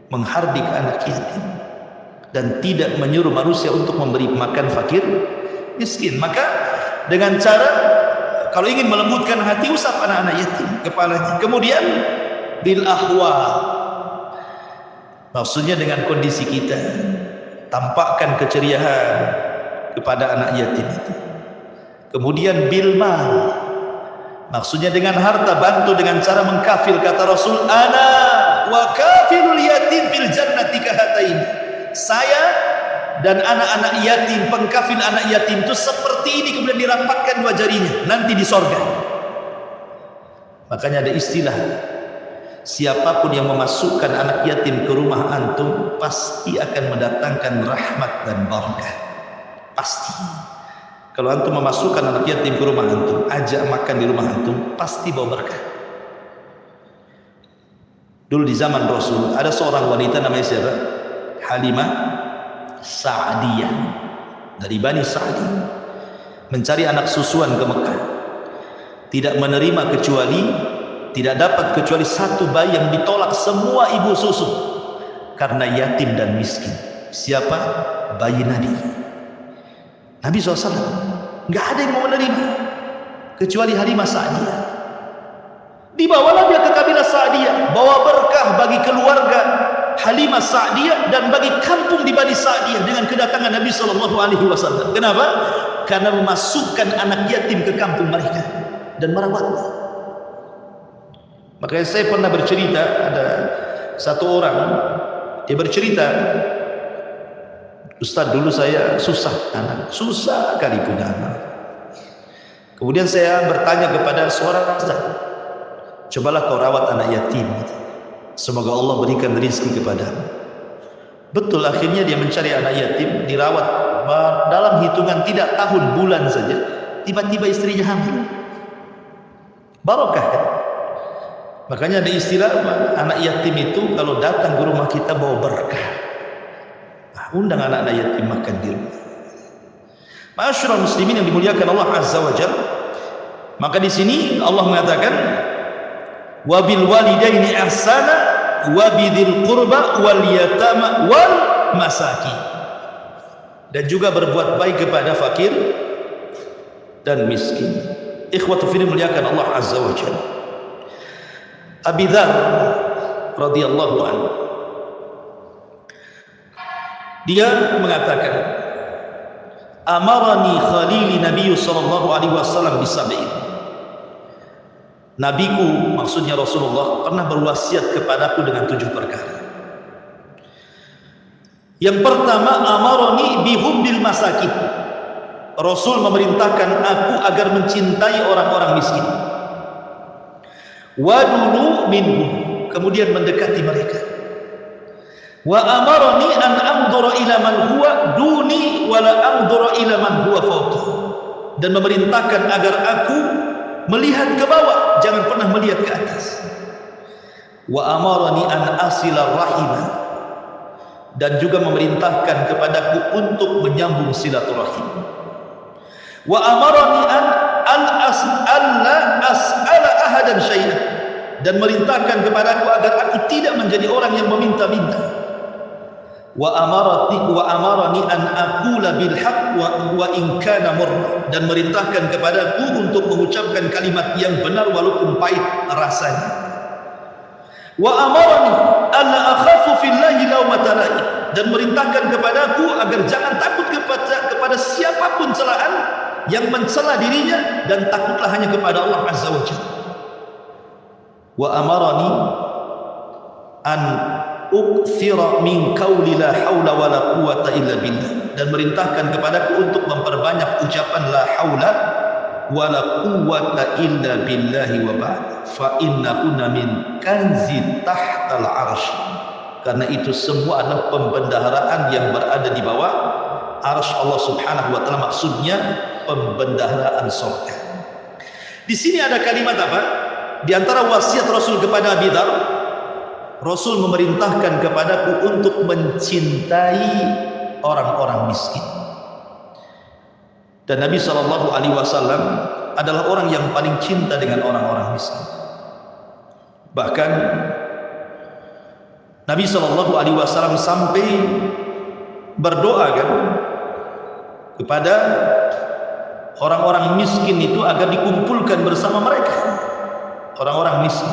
menghardik anak yatim, dan tidak menyuruh manusia untuk memberi makan fakir miskin. Maka dengan cara, kalau ingin melembutkan hati, usap anak-anak yatim kepalanya. Kemudian bil ahwal, maksudnya dengan kondisi kita, tampakkan keceriaan kepada anak yatim itu. Kemudian bil mal, maksudnya dengan harta, bantu dengan cara mengkafil. Kata Rasul, ana wa kafilul yatim fil jannati kahatain. Saya dan anak-anak yatim, pengkafil anak yatim itu seperti ini, kemudian dirapatkan 2 jarinya nanti di sorga. Makanya ada istilah, siapapun yang memasukkan anak yatim ke rumah antum pasti akan mendatangkan rahmat dan barakah. Pasti. Kalau antum memasukkan anak yatim ke rumah antum, ajak makan di rumah antum, pasti bawa berkah. Dulu di zaman Rasul ada seorang wanita namanya siapa? Halimah Sa'diyah, dari Bani Sa'di, mencari anak susuan ke Mekah. Tidak menerima kecuali, tidak dapat kecuali 1 bayi yang ditolak semua ibu susu karena yatim dan miskin. Siapa? Bayi Nabi. Nabi SAW nggak ada yang mau menerima kecuali Halimah Sa'diyah. Dibawalah dia ke kabilah Sa'diyah, bawa berkah bagi keluarga Halimah Sa'diyah dan bagi kampung di Bani Sa'diyah dengan kedatangan Nabi SAW. Kenapa? Karena memasukkan anak yatim ke kampung mereka dan merawatnya. Makanya saya pernah bercerita, ada satu orang, dia bercerita Ustaz, dulu saya susah kali punya anak. Kemudian saya bertanya kepada seorang ustaz, cobalah kau rawat anak yatim, semoga Allah berikan rezeki kepadamu. Betul, akhirnya dia mencari anak yatim, dirawat dalam hitungan tidak tahun, bulan saja, tiba-tiba istrinya hamil. Barokah kan? Makanya ada istilah anak yatim itu kalau datang ke rumah kita bawa berkah. Undang anak-anak yatim makan di rumah. Ma'asyiral muslimin yang dimuliakan Allah Azza wa Jalla, maka di sini Allah mengatakan wa bil walidaini ihsana wa bidzil qurba wal yatama wal masakin, dan juga berbuat baik kepada fakir dan miskin. Ikhwatu fillah muliakan Allah Azza wa Jalla. Abi Dzar radhiyallahu anhu, dia mengatakan, amarani khalili Nabi sallallahu alaihi wasallam bisab'in. Nabiku, maksudnya Rasulullah, pernah berwasiat kepadaku dengan 7 perkara. Yang pertama, amarani bihubbil masakin. Rasul memerintahkan aku agar mencintai orang-orang miskin. Wadunu minhum, kemudian mendekati mereka. Wa amarani an anzura ila man huwa duni wa la anzura ila man huwa fawqi, dan memerintahkan agar aku melihat ke bawah, jangan pernah melihat ke atas. Wa amarani an asila rahimah, dan juga memerintahkan kepadaku untuk menyambung silaturahim. Wa amarani an as'ala ahadan syai'an, dan merintahkan kepadaku agar aku tidak menjadi orang yang meminta-minta. Wa amarani an aqula bil haqq wa in kana murra, dan merintahkan kepadaku untuk mengucapkan kalimat yang benar walaupun pahit rasanya. Wa amarani alla akhafu fillahi lawmata laim, dan merintahkan kepadaku agar jangan takut kepada siapapun celaan yang mencela dirinya, dan takutlah hanya kepada Allah Azza wa Jalla. Wa amarani an ukthira min qawli la haula wala quwwata illa billah, dan merintahkan kepadaku untuk memperbanyak ucapan la haula wala quwwata illa billahi wa ba'd fa innahunna min kanzi tahtal arsy, karena itu semua adalah pembendaharaan yang berada di bawah arsy Allah Subhanahu wa taala, maksudnya pembendaharaan surga. Di sini ada kalimat apa? Di antara wasiat Rasul kepada Abi Dzar, Rasul memerintahkan kepadaku untuk mencintai orang-orang miskin. Dan Nabi SAW adalah orang yang paling cinta dengan orang-orang miskin. Bahkan Nabi SAW sampai berdoa kan kepada orang-orang miskin itu agar dikumpulkan bersama mereka, orang-orang miskin.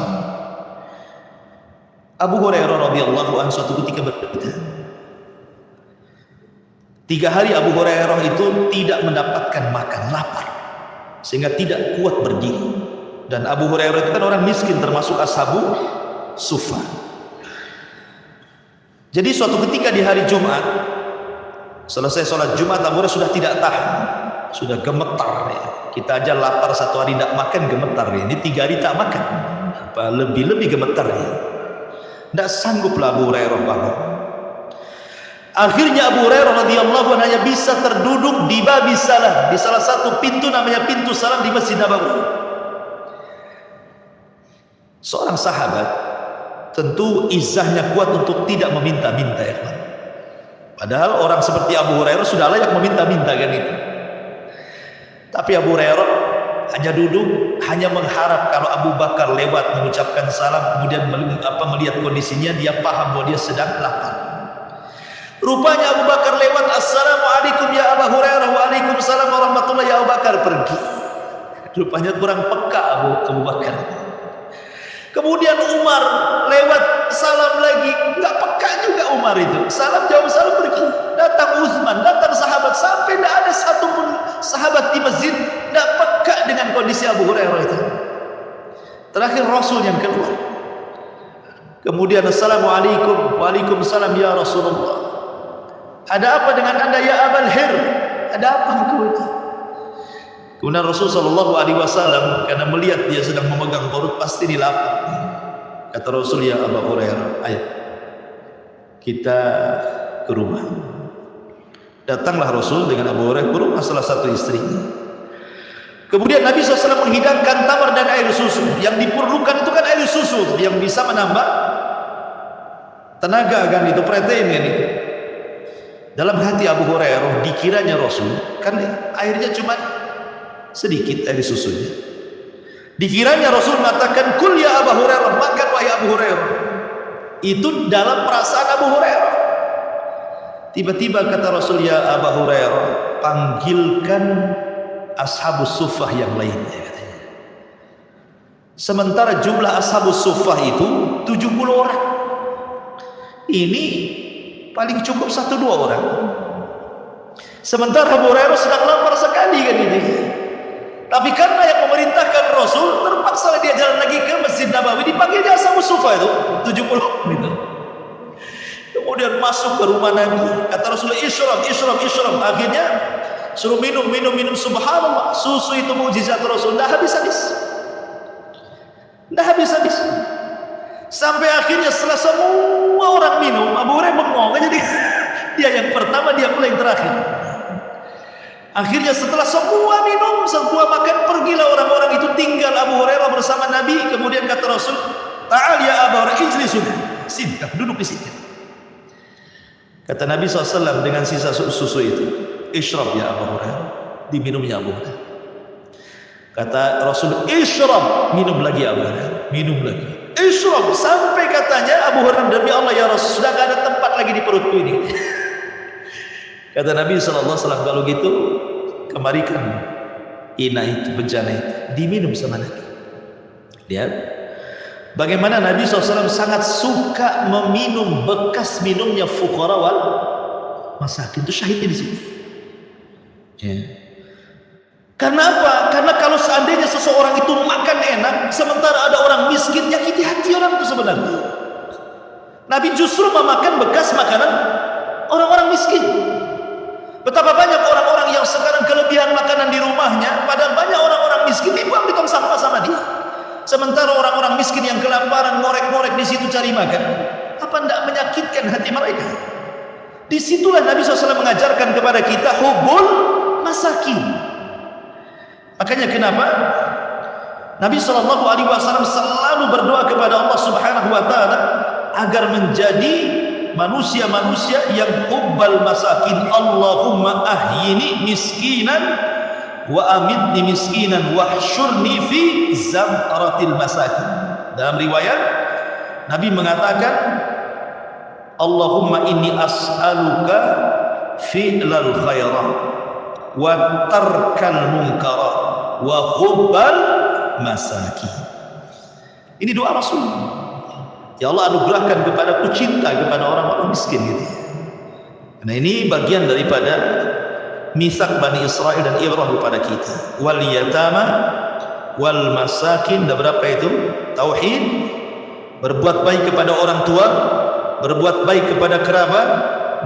Abu Hurairah radhiyallahu anhu suatu ketika berkata, 3 hari Abu Hurairah itu tidak mendapatkan makan, lapar, sehingga tidak kuat berdiri. Dan Abu Hurairah itu kan orang miskin, termasuk ashabu sufa. Jadi suatu ketika di hari Jumat, selesai sholat Jumat, Abu Hurairah sudah tidak tahan, sudah gemetar ya. Kita aja lapar 1 hari tidak makan gemetar ya. Ini 3 hari tak makan, apa lebih gemetar ya. Tidak sangguplah Abu Hurairah bangun. Akhirnya Abu Hurairah radhiyallahu anhu hanya bisa terduduk di babis salam, di salah satu pintu namanya pintu salam di Masjid Nabawi. Seorang sahabat tentu izahnya kuat untuk tidak meminta-minta ya kan. Padahal orang seperti Abu Hurairah sudah layak meminta-minta kan itu. Tapi Abu Hurairah hanya duduk, hanya mengharap kalau Abu Bakar lewat mengucapkan salam, kemudian melihat kondisinya, dia paham bahwa dia sedang lapar. Rupanya Abu Bakar lewat, assalamualaikum ya Abu Hurairah, waalaikumsalam warahmatullahi, ya Abu Bakar pergi. Rupanya kurang peka Abu Bakar. Kemudian Umar lewat, salam lagi, nggak peka juga Umar itu, salam jawab salam pergi. Datang Utsman, datang sahabat, sampai tidak ada satupun sahabat di masjid tidak peka dengan kondisi Abu Hurairah itu. Terakhir Rasul yang keluar. Kemudian assalamualaikum, waalaikumsalam ya Rasulullah. Ada apa dengan anda ya Abal Hir? Ada apa engkau itu? Kemudian Rasul sallallahu alaihi wasallam karena melihat dia sedang memegang perut pasti dilapar. Kata Rasul, ya Abu Hurairah, ayo kita ke rumah. Datanglah Rasul dengan Abu Hurairah ke rumah salah satu istrinya. Kemudian Nabi SAW menghidangkan tamar dan air susu. Yang diperlukan itu kan air susu yang bisa menambah tenaga kan, itu protein kan itu. Dalam hati Abu Hurairah dikiranya Rasul kan airnya cuma sedikit air susunya. Dikiranya Rasul mengatakan kul ya Abu Hurairah, makan wahai Abu Hurairah. Itu dalam perasaan Abu Hurairah. Tiba-tiba kata Rasul, ya Abu Hurairah, panggilkan ashabus suffah yang lainnya, katanya. Sementara jumlah ashabus suffah itu 70 orang. Ini paling cukup 1-2 orang. Sementara Abu Hurairah sedang lapar sekali kan ini. Tapi karena yang memerintahkan Rasul, terpaksa dia jalan lagi ke Masjid Nabawi, dipanggilnya ashabus suffah itu 70 itu. Kemudian masuk ke rumah Nabi, kata Rasul, isyrab. Akhirnya suruh minum. Subhanallah, susu itu mukjizat Rasul, dah habis-habis. Sampai akhirnya setelah semua orang minum, Abu Hurairah bengong. Jadi dia yang pertama, dia pula yang terakhir. Akhirnya setelah semua minum, semua makan, pergilah orang-orang itu, tinggal Abu Hurairah bersama Nabi. Kemudian kata Rasul, ta'al ya Abu Hurairah, ijlisu. Sini, duduk di sini. Kata Nabi SAW dengan sisa susu itu, isyrab ya Abu Hurairah, diminumnya Abu Hurairah. Kata Rasul, isyrab, minum lagi Abu Hurairah, minum lagi. Isyrab, sampai katanya Abu Hurairah, demi Allah ya Rasul, sudah gak ada tempat lagi di perutku ini. Kata Nabi SAW, kalau gitu kemarikan ina itu, bejana itu, diminum sama Nabi. Lihat bagaimana Nabi SAW sangat suka meminum bekas minumnya fuqara wal masakin. Itu syahidnya di sini. Ya. Karena apa? Karena kalau seandainya seseorang itu makan enak, sementara ada orang miskin, nyakiti hati orang itu sebenarnya. Nabi justru memakan bekas makanan orang-orang miskin. Betapa banyak orang-orang yang sekarang kelebihan makanan di rumahnya, padahal banyak orang-orang miskin dibuang di tong sampah sama dia. Sementara orang-orang miskin yang kelaparan ngorek-ngorek di situ cari makan, apa tidak menyakitkan hati mereka? Disitulah Nabi SAW mengajarkan kepada kita hubul masakin. Makanya kenapa Nabi SAW selalu berdoa kepada Allah Subhanahu Wa Taala agar menjadi manusia-manusia yang hubbal masakin. Allahumma ahyini miskinan wa amitni miskinan wahsyurni fi zamratil masakin. Dalam riwayat Nabi mengatakan, Allahumma inni as'aluka fi'lal khairah wa tarkal munkara wa hubbal masakin. Ini doa Rasul. Ya Allah, anugerahkan kepadaku cinta kepada orang-orang miskin gitu. Nah, ini bagian daripada misak Bani Israel dan ibrah kepada kita. Wal yatama wal masakin, ada berapa itu? Tauhid, berbuat baik kepada orang tua, berbuat baik kepada kerabat,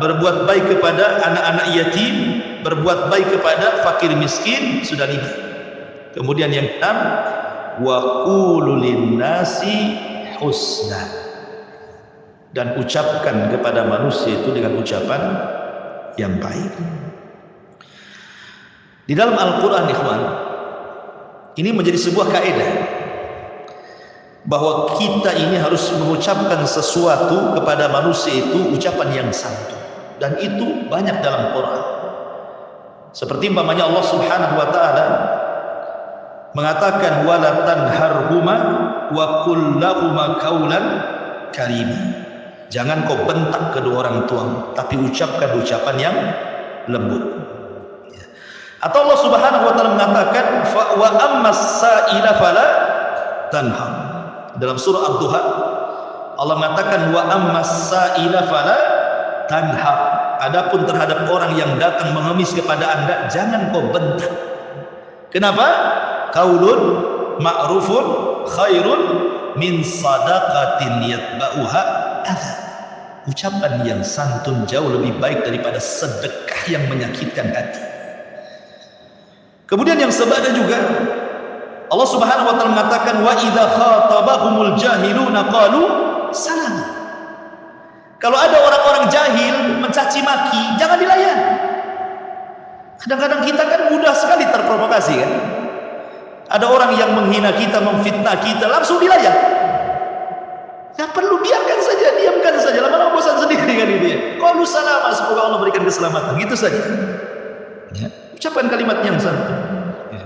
berbuat baik kepada anak-anak yatim, berbuat baik kepada fakir miskin, sudah 5. Kemudian yang 6, wa qulu linnasi husna, dan ucapkan kepada manusia itu dengan ucapan yang baik. Di dalam Al-Quran, ikhwan, ini menjadi sebuah kaidah bahwa kita ini harus mengucapkan sesuatu kepada manusia itu ucapan yang santun, dan itu banyak dalam Quran. Seperti umpamanya Allah Subhanahu Wa Taala mengatakan wala tanharhuma wa qul lahuma qaulan karima. Jangan kau bentak kedua orang tua, tapi ucapkan ucapan yang lembut. Atau Allah Subhanahu Wa Taala mengatakan wa ammas sa'ila fala tanhar. Dalam surah Ad-Duha Allah mengatakan wa ammas sa'ila fala tanhar. Adapun terhadap orang yang datang mengemis kepada Anda, jangan kau bentak. Kenapa? Qaulun ma'rufun khairun min sadaqatin yatba'uha adha. Ucapan yang santun jauh lebih baik daripada sedekah yang menyakitkan hati. Kemudian yang sebada juga Allah Subhanahu wa taala mengatakan wa idza khatabahumul jahiluna qalu salam. Kalau ada orang-orang jahil mencaci maki, jangan dilayan. Kadang-kadang kita kan mudah sekali terprovokasi kan. Ada orang yang menghina kita, memfitnah kita, langsung dilayan. Yang perlu biarkan saja, diamkan saja. Lama-lama bosan sendiri kan itu ya. Qalu salama, semoga Allah berikan keselamatan. Gitu saja. Ya. Ucapan kalimat yang santun. Ya.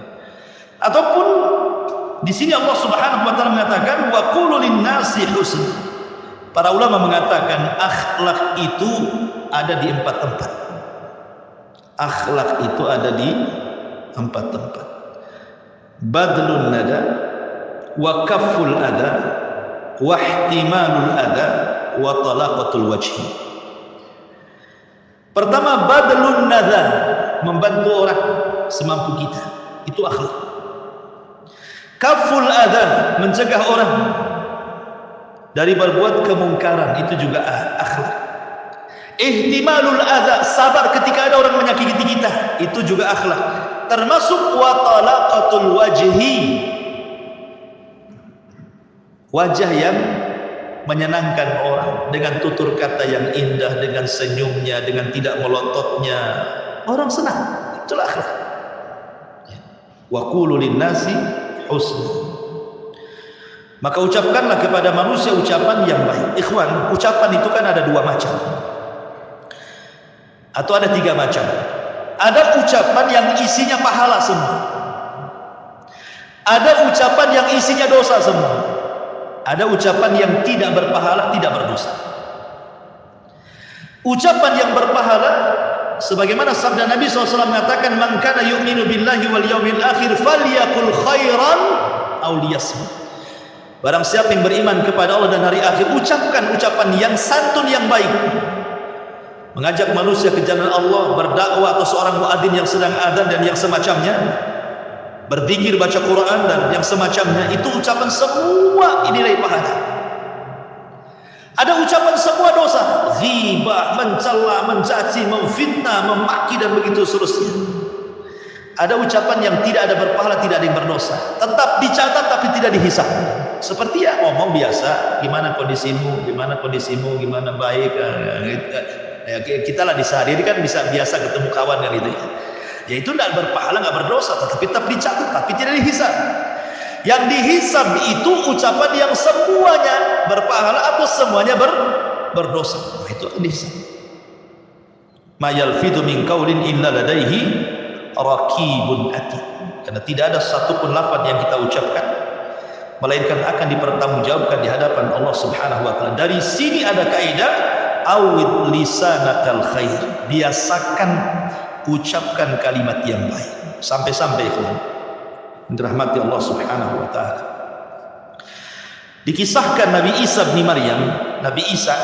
Ataupun di sini Allah Subhanahu wa taala mengatakan wa qulu lin-nasi husna. Para ulama mengatakan akhlak itu ada di 4 tempat. Akhlak itu ada di 4 tempat. Badlun nada wa kafful adha wa ihtimalul adha wa talaqatul wajhi. Pertama, badlun nada, membantu orang semampu kita, itu akhlak. Kafful adha, mencegah orang dari berbuat kemungkaran, itu juga akhlak. Ihtimalul adha, sabar ketika ada orang menyakiti kita, itu juga akhlak. Termasuk wa talaqatul wajhi, wajah yang menyenangkan orang dengan tutur kata yang indah, dengan senyumnya, dengan tidak melototnya, orang senang. Itulah akhlak. Wa qulu lin-nasi husna. Maka ucapkanlah kepada manusia ucapan yang baik. Ikhwan, ucapan itu kan ada 2 macam. Atau ada 3 macam. Ada ucapan yang isinya pahala semua. Ada ucapan yang isinya dosa semua. Ada ucapan yang tidak berpahala, tidak berdosa. Ucapan yang berpahala, sebagaimana sabda Nabi SAW mengatakan, man kana yu'minu billahi wal yawmil akhir falyaqul khairan aw liyasmut. Barang siapa yang beriman kepada Allah dan hari akhir, ucapkan ucapan yang santun, yang baik. Mengajak manusia ke jalan Allah, berdakwah, atau seorang muadzin yang sedang adzan dan yang semacamnya, berzikir, baca Quran dan yang semacamnya, itu ucapan semua nilai pahala. Ada ucapan semua dosa, ghibah, mencela, mencaci, memfitnah, memaki dan begitu seterusnya. Ada ucapan yang tidak ada berpahala, tidak ada yang berdosa, tetap dicatat tapi tidak dihisab. Seperti ya ngomong biasa, gimana kondisimu, gimana baik, ya, kita lah di sehari kan bisa biasa ketemu kawan kan itu ya, itu tidak berpahala, nggak berdosa, tetapi tetap dicatat tapi tidak dihisab. Yang dihisab itu ucapan yang semuanya berpahala atau semuanya berdosa. Nah, itu akan dihisab. Ma yalfidu min qaulin illa ladaihi raqibun atid. Karena tidak ada satupun lafaz yang kita ucapkan melainkan akan dipertanggungjawabkan di hadapan Allah Subhanahu wa taala. Dari sini ada kaidah awid lisanakal khair. Biasakan ucapkan kalimat yang baik. Sampai-sampai dirahmati Allah Subhanahu wa taala. Dikisahkan Nabi Isa bin Maryam, Nabi Isa,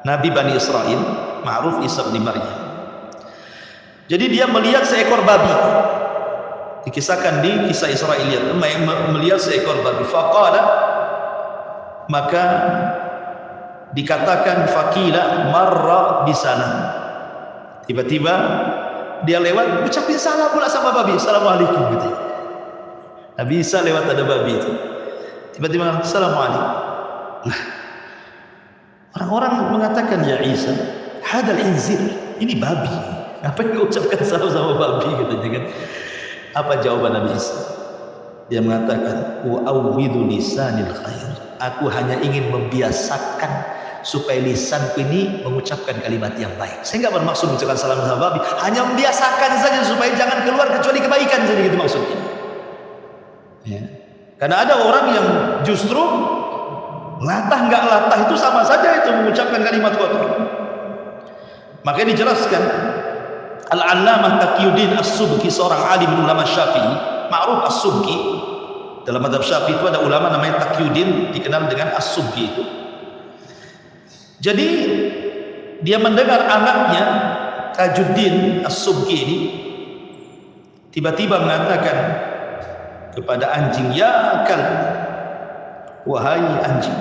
Nabi Bani Israel, ma'ruf Isa bin Maryam. Jadi dia melihat seekor babi. Dikisahkan di kisah Israiliyat, melihat seekor babi. Faqala, maka dikatakan faqila marra bisalam. Tiba-tiba dia lewat, ucapin salam pula sama babi, assalamualaikum gitu. Nabi Isa lewat ada babi itu, tiba-tiba assalamualaikum. Nah, orang-orang mengatakan ya Isa, hadal inzir, ini babi, ngapain kau ucapkan salam sama babi gitu kan? Apa jawaban Nabi Isa? Dia mengatakan wa awwidu lisanil khair, aku hanya ingin membiasakan supaya lisanku ini mengucapkan kalimat yang baik. Saya nggak bermaksud mengucapkan salam sama babi, hanya membiasakan saja supaya jangan keluar kecuali kebaikan saja, gitu maksudnya. Ya. Karena ada orang yang justru latah nggak latah itu sama saja itu mengucapkan kalimat kotor. Makanya dijelaskan Al-Allamah Taqiyuddin As-Subki, seorang alim ulama Syafi'i, ma'ruf As-Subki. Dalam mazhab Syafi'i itu ada ulama namanya Taqiyuddin, dikenal dengan As-Subki itu. Jadi dia mendengar anaknya Tajuddin As-Subki ini tiba-tiba mengatakan kepada anjing, ya akal, wahai anjing,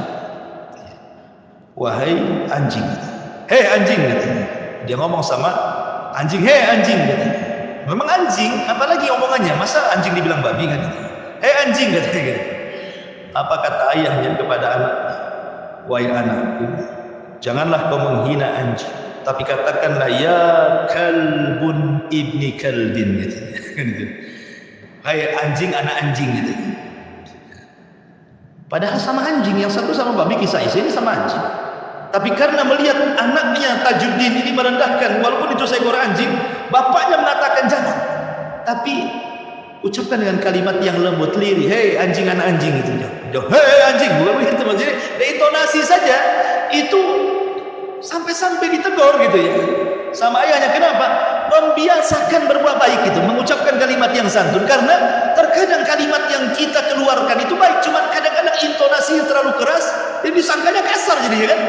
wahai anjing. Hei anjing, katanya. Dia ngomong sama anjing, hei anjing, katanya. Memang anjing, apalagi omongannya, masa anjing dibilang babi kan? Hei anjing, katanya. Apa kata ayahnya kepada anaknya? Wahai anakku, janganlah kau menghina anjing, tapi katakanlah ya kalbun ibni kalbin, katanya. Hai anjing anak anjing, gitu. Padahal sama anjing, yang satu sama babi, kisah ini sama anjing. Tapi karena melihat anaknya Tajuddin ini merendahkan, walaupun itu seekor anjing, bapaknya mengatakan jangan. Tapi ucapkan dengan kalimat yang lembut, lirih, hei anjing anak anjing, itu. Hei anjing, bukan begitu maksudnya. Intonasi saja itu sampai-sampai ditegur gitu ya. Sama ayahnya, kenapa? Membiasakan berbuat baik itu, mengucapkan kalimat yang santun. Karena terkadang kalimat yang kita keluarkan itu baik, cuman kadang-kadang intonasi terlalu keras, jadi disangkanya kasar jadinya kan.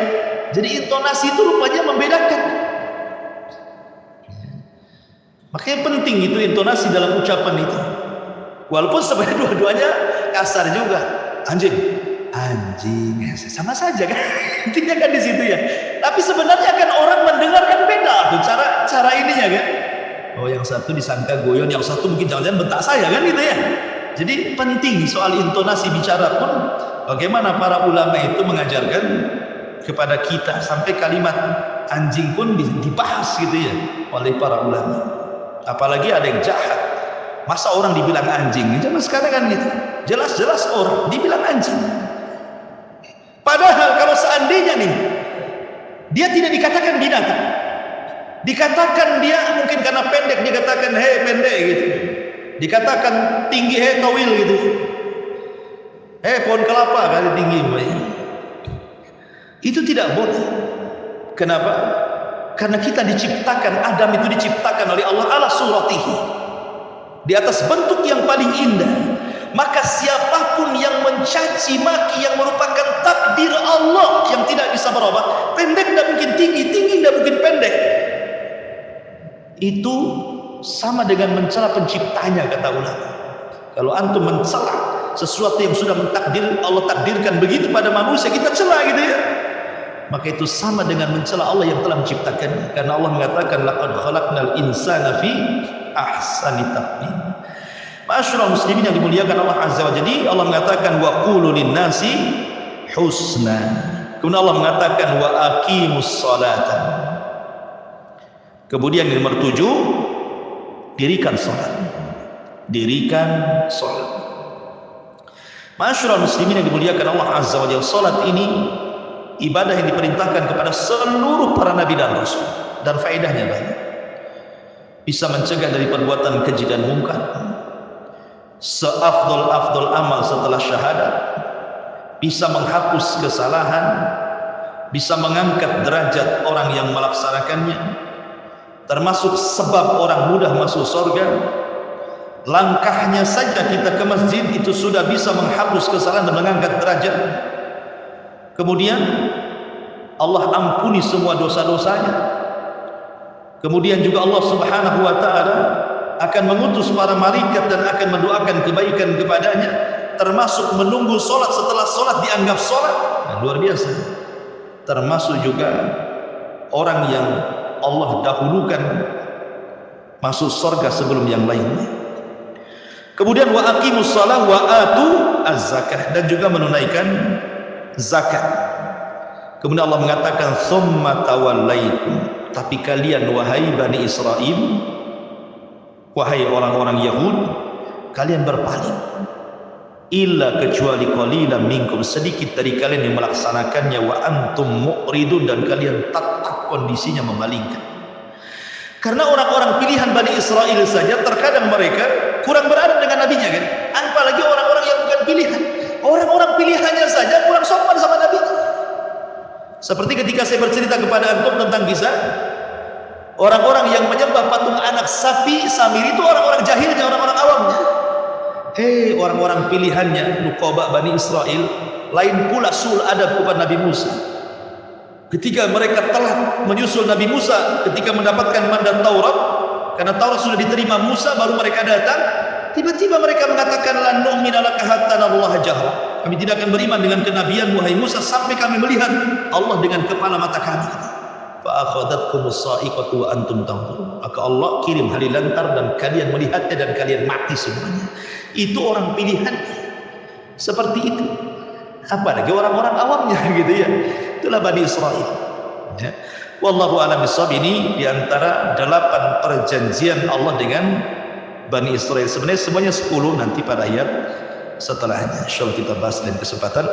Jadi intonasi itu rupanya membedakan. Makanya penting itu intonasi dalam ucapan itu. Walaupun sebenarnya dua-duanya kasar juga. Anjing, anjing, sama saja kan. Intinya kan di situ ya. Tapi sebenarnya kan orang mendengarkan beda tuh cara ininya kan. Oh yang satu disangka goyon, yang satu mungkin jangan-jangan bentak saya kan gitu ya. Jadi penting soal intonasi bicara pun bagaimana para ulama itu mengajarkan kepada kita, sampai kalimat anjing pun dibahas gitu ya oleh para ulama. Apalagi ada yang jahat. Masa orang dibilang anjing? Zaman sekarang kan gitu. Jelas-jelas orang dibilang anjing. Padahal kalau seandainya nih dia tidak dikatakan binatang, dikatakan dia mungkin karena pendek dikatakan hei pendek gitu, dikatakan tinggi hei tawil gitu, hei pohon kelapa kali tinggi, itu tidak boleh. Kenapa? Karena kita diciptakan, Adam itu diciptakan oleh Allah ala suratihi, di atas bentuk yang paling indah. Maka siapapun yang mencaci maki yang merupakan takdir Allah yang tidak bisa berubah, pendek tidak mungkin tinggi, tinggi tidak mungkin pendek, itu sama dengan mencela penciptanya, kata ulama. Kalau antum mencela sesuatu yang sudah Allah takdirkan begitu pada manusia, kita cela gitu ya, maka itu sama dengan mencela Allah yang telah menciptakannya. Karena Allah mengatakan laqad khalaqnal insana fi ahsani taqwim. Ma'asyiral muslimin yang dimuliakan Allah Azza wa Jalla, Allah mengatakan wa qulu lin-nasi husna. Kemudian Allah mengatakan wa aqimus salata. Kemudian yang nomor 7, dirikan salat. Dirikan salat. Ma'asyiral muslimin yang dimuliakan Allah Azza wa Jalla, salat ini ibadah yang diperintahkan kepada seluruh para nabi dan rasul, dan faedahnya banyak. Bisa mencegah dari perbuatan keji dan mungkar. Seafdol amal setelah syahadat, bisa menghapus kesalahan, bisa mengangkat derajat orang yang melaksanakannya, termasuk sebab orang mudah masuk surga. Langkahnya saja kita ke masjid itu sudah bisa menghapus kesalahan dan mengangkat derajat. Kemudian Allah ampuni semua dosa-dosanya. Kemudian juga Allah Subhanahu wa taala akan mengutus para malaikat dan akan mendoakan kebaikan kepadanya, termasuk menunggu solat setelah solat dianggap solat. Nah, luar biasa. Termasuk juga orang yang Allah dahulukan masuk surga sebelum yang lainnya. Kemudian wa aqimus shalah wa atu az-zakah, dan juga menunaikan zakat. Kemudian Allah mengatakan summa tawallaitum, tapi kalian wahai Bani Israel, wahai orang-orang Yahud, kalian berpaling. Illa kecuali qalilan minkum, sedikit dari kalian yang melaksanakannya, wa antum mu'ridun, dan kalian tetap kondisinya memalingkan. Karena orang-orang pilihan Bani Israel saja terkadang mereka kurang beradab dengan nabinya kan, apalagi orang-orang yang bukan pilihan. Orang-orang pilihannya saja kurang sopan sama nabinya. Seperti ketika saya bercerita kepada antum tentang kisah orang-orang yang menyembah patung anak sapi Samiri, itu orang-orang jahilnya, orang-orang awamnya. Orang-orang pilihannya Nuqaba Bani Israel lain pula sul adab kepada Nabi Musa. Ketika mereka telah menyusul Nabi Musa ketika mendapatkan mandat Taurat, karena Taurat sudah diterima Musa, baru mereka datang. Tiba-tiba mereka mengatakan lan nu'mina laka hatta nallaha jahra. Kami tidak akan beriman dengan kenabian wahai Musa sampai kami melihat Allah dengan kepala mata kami. Fa akhadhatkumus sa'iqatu wa antum tanzurun. Maka Allah kirim halilantar dan kalian melihatnya dan kalian mati semuanya. Itu orang pilihannya. Seperti itu. Apalagi orang-orang awamnya gitu ya. Itulah Bani Israel. Ya. Wallahu a'lam bishawab. Ini diantara 8 perjanjian Allah dengan Bani Israel. Sebenarnya semuanya 10 nanti pada ayat setelahnya. Insyaallah kita bahas dalam kesempatan